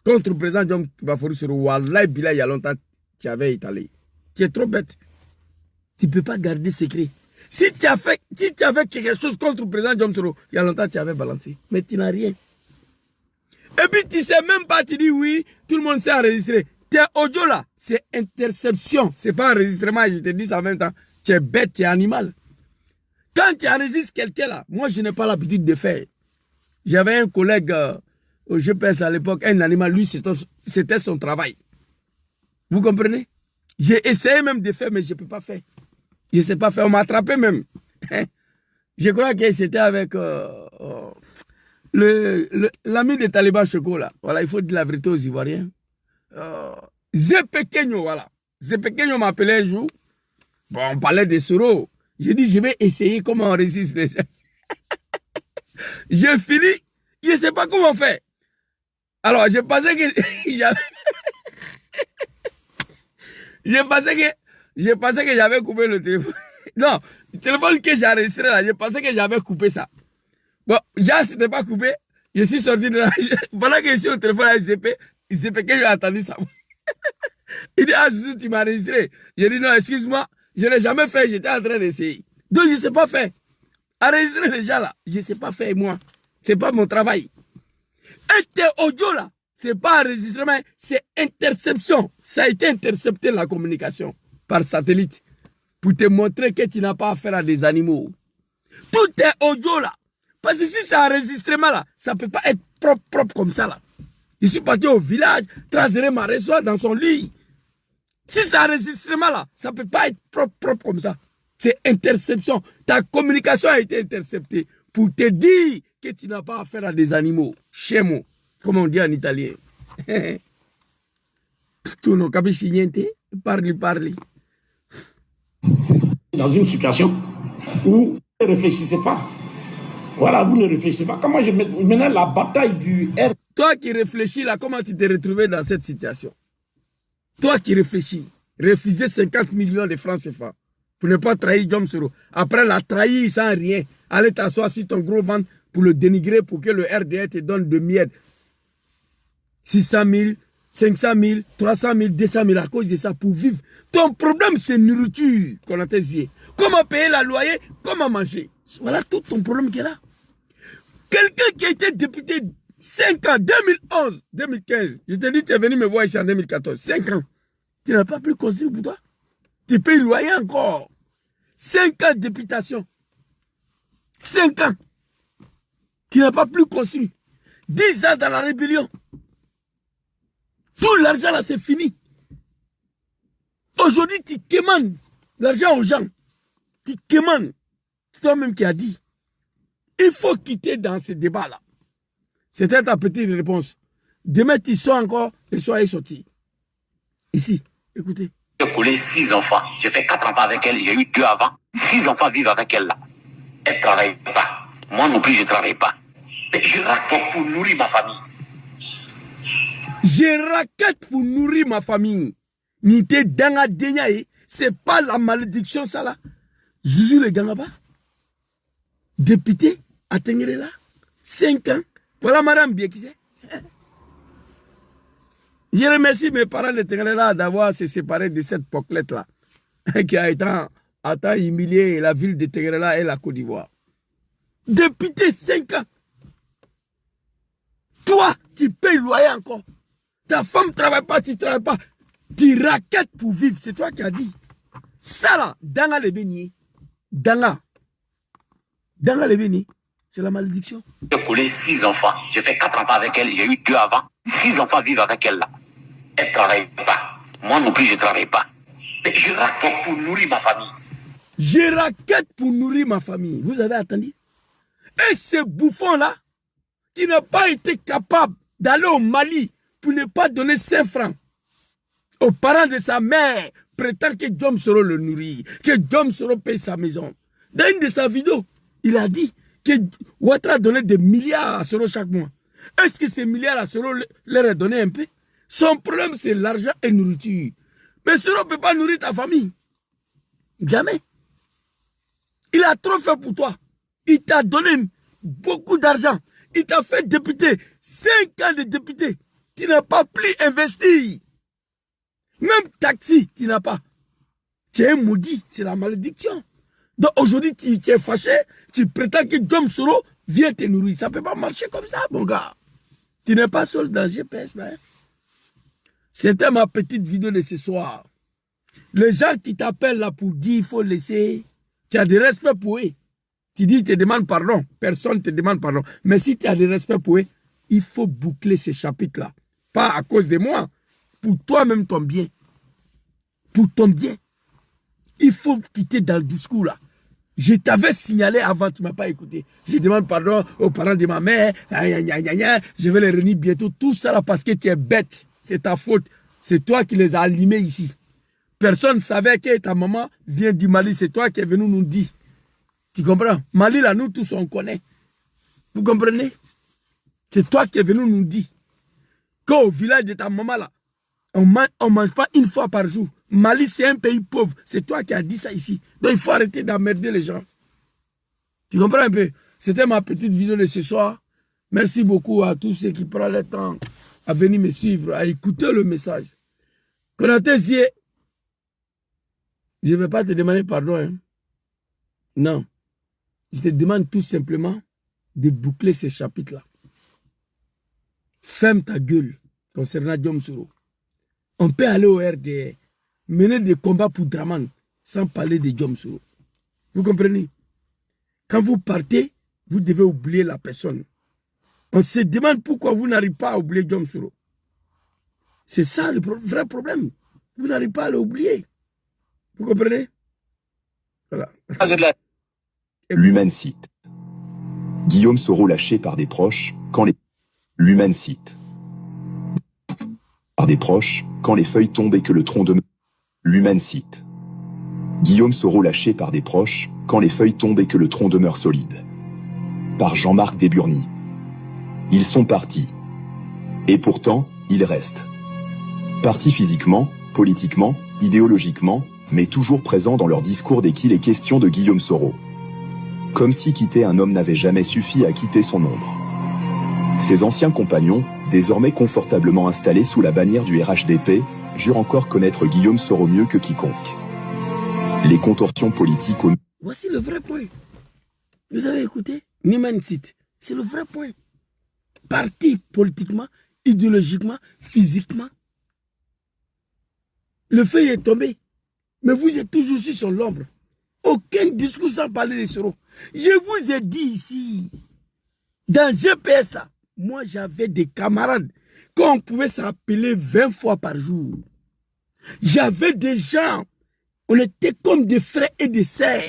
contre le président John Baforu Soro, Wallahi Billah, il y a longtemps, tu avais étalé. Tu es trop bête. Tu ne peux pas garder secret. Si tu avais quelque chose contre le président John Soro, il y a longtemps, tu avais balancé. Mais tu n'as rien. Et puis tu ne sais même pas, tu dis oui, tout le monde s'est enregistré. Tes audios là, c'est interception. Ce n'est pas enregistrement, je te dis ça en même temps. Tu es bête, tu es animal. Quand tu enregistres quelqu'un là, moi je n'ai pas l'habitude de faire. J'avais un collègue au GPS à l'époque, un animal, lui c'était son travail. Vous comprenez? J'ai essayé même de faire, mais je ne peux pas faire. Je ne sais pas faire, on m'a attrapé même. Je crois que c'était avec l'ami des talibans Choko là. Voilà, il faut dire la vérité aux Ivoiriens. Zepekenyo, voilà. Zepekenyo m'a appelé un jour. Bon, on parlait de Soro. J'ai dit, je vais essayer comment on résiste les gens. J'ai fini, je ne sais pas comment faire. Alors, je pensais que... je pensais que j'avais coupé le téléphone. Non, le téléphone que j'ai enregistré là, je pensais que j'avais coupé ça. Bon, déjà, c'était pas coupé. Je suis sorti de là. Pendant que je suis au téléphone à ICP, ICP que j'ai entendu ça. Il dit, ah, tu m'as enregistré. J'ai dit, non, excuse-moi, je n'ai jamais fait, j'étais en train d'essayer. Donc, je ne sais pas faire. Enregistrer les gens là, je ne sais pas faire, moi. Ce n'est pas mon travail. Et tes audios là, ce n'est pas enregistrement, c'est interception. Ça a été intercepté la communication par satellite pour te montrer que tu n'as pas affaire à des animaux. Tout tes audios là, parce que si c'est enregistrement là, ça ne peut pas être propre comme ça là. Je suis parti au village, Transéré m'a reçu dans son lit. Si c'est enregistrement là, ça ne peut pas être propre comme ça. C'est interception. Ta communication a été interceptée pour te dire que tu n'as pas affaire à des animaux. Scemo, comme on dit en italien. Tu n'as pas chignente, parle. Dans une situation où vous ne réfléchissez pas. Voilà, vous ne réfléchissez pas. Comment je mets maintenant la bataille du R. Toi qui réfléchis là, comment tu t'es retrouvé dans cette situation? Toi qui réfléchis, refuser 50 millions de francs CFA pour ne pas trahir John Soro. Après la trahir sans rien, aller t'asseoir sur ton gros ventre pour le dénigrer, pour que le RDR te donne de miettes. 600 000, 500 000, 300 000, 200 000 à cause de ça pour vivre. Ton problème c'est nourriture qu'on a tes yeux. Comment payer la loyer, comment manger. Voilà tout ton problème qui est là. Quelqu'un qui a été député 5 ans, 2011, 2015, je te dis, tu es venu me voir ici en 2014, 5 ans. Tu n'as pas plus construit pour toi. Tu payes le loyer encore. 5 ans de députation. 5 ans. Tu n'as pas plus construit. 10 ans dans la rébellion. Tout l'argent là, c'est fini. Aujourd'hui, tu commandes l'argent aux gens. Tu commandes. C'est toi-même qui as dit. Il faut quitter dans ce débat-là. C'était ta petite réponse. Demain, tu sors encore, et soyez sortis. Ici, écoutez. J'ai collé 6 enfants. J'ai fait 4 enfants avec elle. J'ai eu 2 avant. 6 enfants vivent avec elle là. Elle ne travaille pas. Moi non plus, je ne travaille pas. Mais je raquette pour nourrir ma famille. Je raquette pour nourrir ma famille. Nité danga denyaye. C'est pas la malédiction ça là. Zuzu le Gangaba. Député à Tengrela. 5 ans. Voilà madame bien qui c'est. Je remercie mes parents de Tengrela d'avoir se séparé de cette poclette là. Qui a été humilié la ville de Tengrela et la Côte d'Ivoire. Député 5 ans. Toi, tu payes le loyer encore. Ta femme ne travaille pas, tu ne travailles pas. Tu raquettes pour vivre. C'est toi qui as dit. Ça là, Danga le béni. Danga le béni. C'est la malédiction. J'ai collé 6 enfants. J'ai fait 4 enfants avec elle. J'ai eu 2 avant. 6 enfants vivent avec elle là. Elle ne travaille pas. Moi non plus, je ne travaille pas. Mais je raquette pour nourrir ma famille. Je raquette pour nourrir ma famille. Vous avez attendu? Et ce bouffon-là, qui n'a pas été capable d'aller au Mali pour ne pas donner 5 francs aux parents de sa mère, prétend que Diom Soro le nourrit, que Diom Soro paye sa maison. Dans une de ses vidéos, il a dit que Ouattara donnait des milliards à Soro chaque mois. Est-ce que ces milliards à Soro leur a donné un peu? Son problème, c'est l'argent et la nourriture. Mais Soro ne peut pas nourrir ta famille. Jamais. Il a trop fait pour toi. Il t'a donné beaucoup d'argent. Il t'a fait député. 5 ans de député. Tu n'as pas plus investi. Même taxi, tu n'as pas. Tu es un maudit. C'est la malédiction. Donc aujourd'hui, tu es fâché. Tu prétends que Diom Soro vient te nourrir. Ça ne peut pas marcher comme ça, mon gars. Tu n'es pas seul dans GPS, là. Hein? C'était ma petite vidéo de ce soir. Les gens qui t'appellent là pour dire qu'il faut laisser, tu as du respect pour eux. Tu dis, tu te demandes pardon. Personne ne te demande pardon. Mais si tu as du respect pour eux, il faut boucler ce chapitre-là. Pas à cause de moi. Pour toi-même, ton bien. Pour ton bien. Il faut quitter dans le discours là. Je t'avais signalé avant, tu ne m'as pas écouté. Je demande pardon aux parents de ma mère. Je vais les réunir bientôt. Tout ça là parce que tu es bête. C'est ta faute. C'est toi qui les as allumés ici. Personne ne savait que ta maman vient du Mali. C'est toi qui es venu nous dire. Tu comprends? Mali, là, nous tous, on connaît. Vous comprenez? C'est toi qui es venu nous dire qu'au village de ta maman, là, on ne mange pas une fois par jour. Mali, c'est un pays pauvre. C'est toi qui as dit ça ici. Donc, il faut arrêter d'emmerder les gens. Tu comprends un peu? C'était ma petite vidéo de ce soir. Merci beaucoup à tous ceux qui prennent le temps à venir me suivre, à écouter le message. Konaté Zie, je ne vais pas te demander pardon. Hein. Non. Je te demande tout simplement de boucler ce chapitre-là. Ferme ta gueule concernant Diom Soro. On peut aller au RDR, mener des combats pour Draman, sans parler de Diom Soro. Vous comprenez? Quand vous partez, vous devez oublier la personne. On se demande pourquoi vous n'arrivez pas à oublier Diom Soro. C'est ça le vrai problème. Vous n'arrivez pas à l'oublier. Vous comprenez? Voilà. L'Human Cite. Guillaume Soro lâché par des proches quand les... L'Human Cite. Par des proches quand les feuilles tombent et que le tronc demeure. L'Human Cite. Guillaume Soro lâché par des proches quand les feuilles tombent et que le tronc demeure solide. Par Jean-Marc Desburny. Ils sont partis. Et pourtant, ils restent. Partis physiquement, politiquement, idéologiquement, mais toujours présents dans leur discours dès qu'il est question de Guillaume Soro. Comme si quitter un homme n'avait jamais suffi à quitter son ombre. Ses anciens compagnons, désormais confortablement installés sous la bannière du RHDP, jurent encore connaître Guillaume Soro mieux que quiconque. Les contorsions politiques au... Voici le vrai point. Vous avez écouté? L'Human Cite. C'est le vrai point. Parti politiquement, idéologiquement, physiquement. Le feu est tombé. Mais vous êtes toujours sur l'ombre. Aucun discours sans parler de Soro. Je vous ai dit ici, dans GPS là, moi j'avais des camarades qu'on pouvait s'appeler 20 fois par jour. J'avais des gens, on était comme des frères et des sœurs.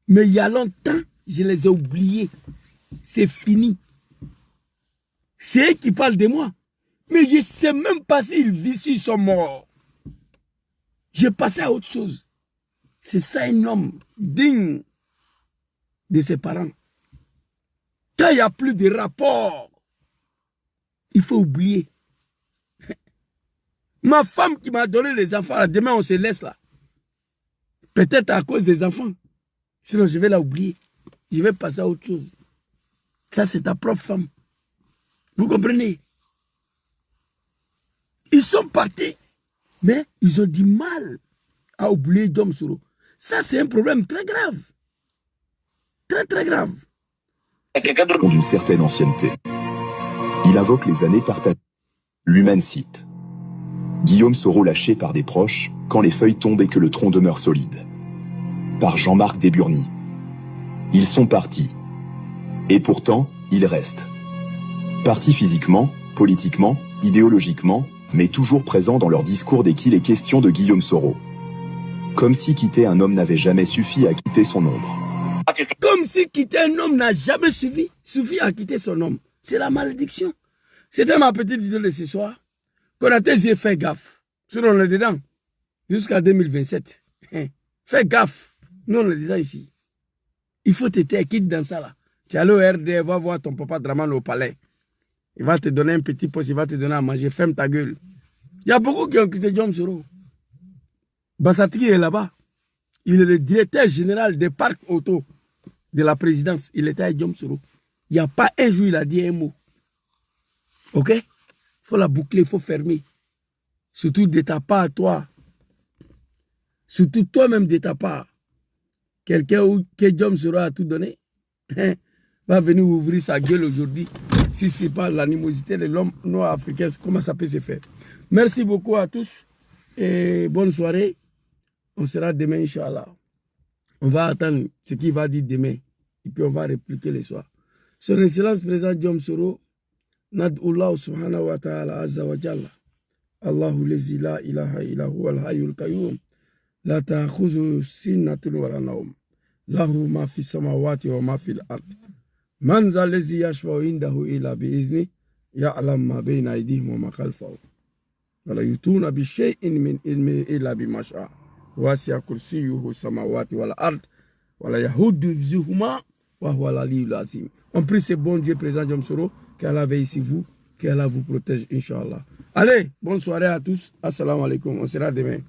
Mais il y a longtemps, je les ai oubliés. C'est fini. C'est eux qui parlent de moi. Mais je ne sais même pas s'ils vivent, s'ils sont morts. J'ai passé à autre chose. C'est ça un homme digne de ses parents. Quand il n'y a plus de rapport, il faut oublier. Ma femme qui m'a donné les enfants, là, demain on se laisse là. Peut-être à cause des enfants. Sinon je vais la oublier. Je vais passer à autre chose. Ça c'est ta propre femme. Vous comprenez? Ils sont partis. Mais ils ont du mal à oublier Diom Soro. Ça, c'est un problème très grave. Très, très grave. D'une certaine ancienneté. Il invoque les années partagées. L'Human Cite. Guillaume Soro lâché par des proches quand les feuilles tombent et que le tronc demeure solide. Par Jean-Marc Desburny. Ils sont partis. Et pourtant, il reste. Partis physiquement, politiquement, idéologiquement, mais toujours présents dans leur discours dès qu'il est question de Guillaume Soro. Comme si quitter un homme n'avait jamais suffi à quitter son ombre. Comme si quitter un homme n'a jamais suffi à quitter son homme. C'est la malédiction. C'était ma petite vidéo de ce soir. Konaté, fait gaffe. Sinon, on est dedans. Jusqu'à 2027. Fais gaffe. Nous, on est dedans ici. Il faut te taire, quitte dans ça là. Tu es allé au RD, va voir ton papa Draman au palais. Il va te donner un petit poste, il va te donner à manger. Ferme ta gueule. Il y a beaucoup qui ont quitté Guillaume Soro. Bassatri est là-bas. Il est le directeur général des parcs auto de la présidence. Il était à Guillaume Soro. Il n'y a pas un jour il a dit un mot. Ok? Il faut la boucler, il faut fermer. Surtout de ta part, toi. Surtout toi-même de ta part. Quelqu'un que Guillaume Soro a tout donné va venir ouvrir sa gueule aujourd'hui. Si ce n'est pas l'animosité de l'homme noir africain, comment ça peut se faire? Merci beaucoup à tous et bonne soirée. On sera demain, Inch'Allah. On va attendre ce qu'il va dire demain. Et puis on va répliquer le soir. Son Excellence président Guillaume Soro, Nad'ullah subhanahu wa ta'ala azza wa jalla. Allahu lezi la ilaha illahu al-hayyul qayyum. La ta'khuzu sinnatun wa la nawm. Lahu ma fi samawati wa ma fi al-ard. Man za lezi yashfa'u indahu illa bi izni. Ya'lam ma bayna aydihim wa ma khalfahum. Wala yutuna bi shay'in min ilmi illa bima sha'a. Wasi'a kursiyyuhu samawati wal ard. Wala yahudu hifzuhuma wa huwa al-aliyyul azim. On prie ce bon Dieu président Guillaume Soro, qu'Allah veille sur vous, qu'Allah vous protège, Inch'Allah. Allez, bonne soirée à tous. Assalamu alaikum. On sera demain.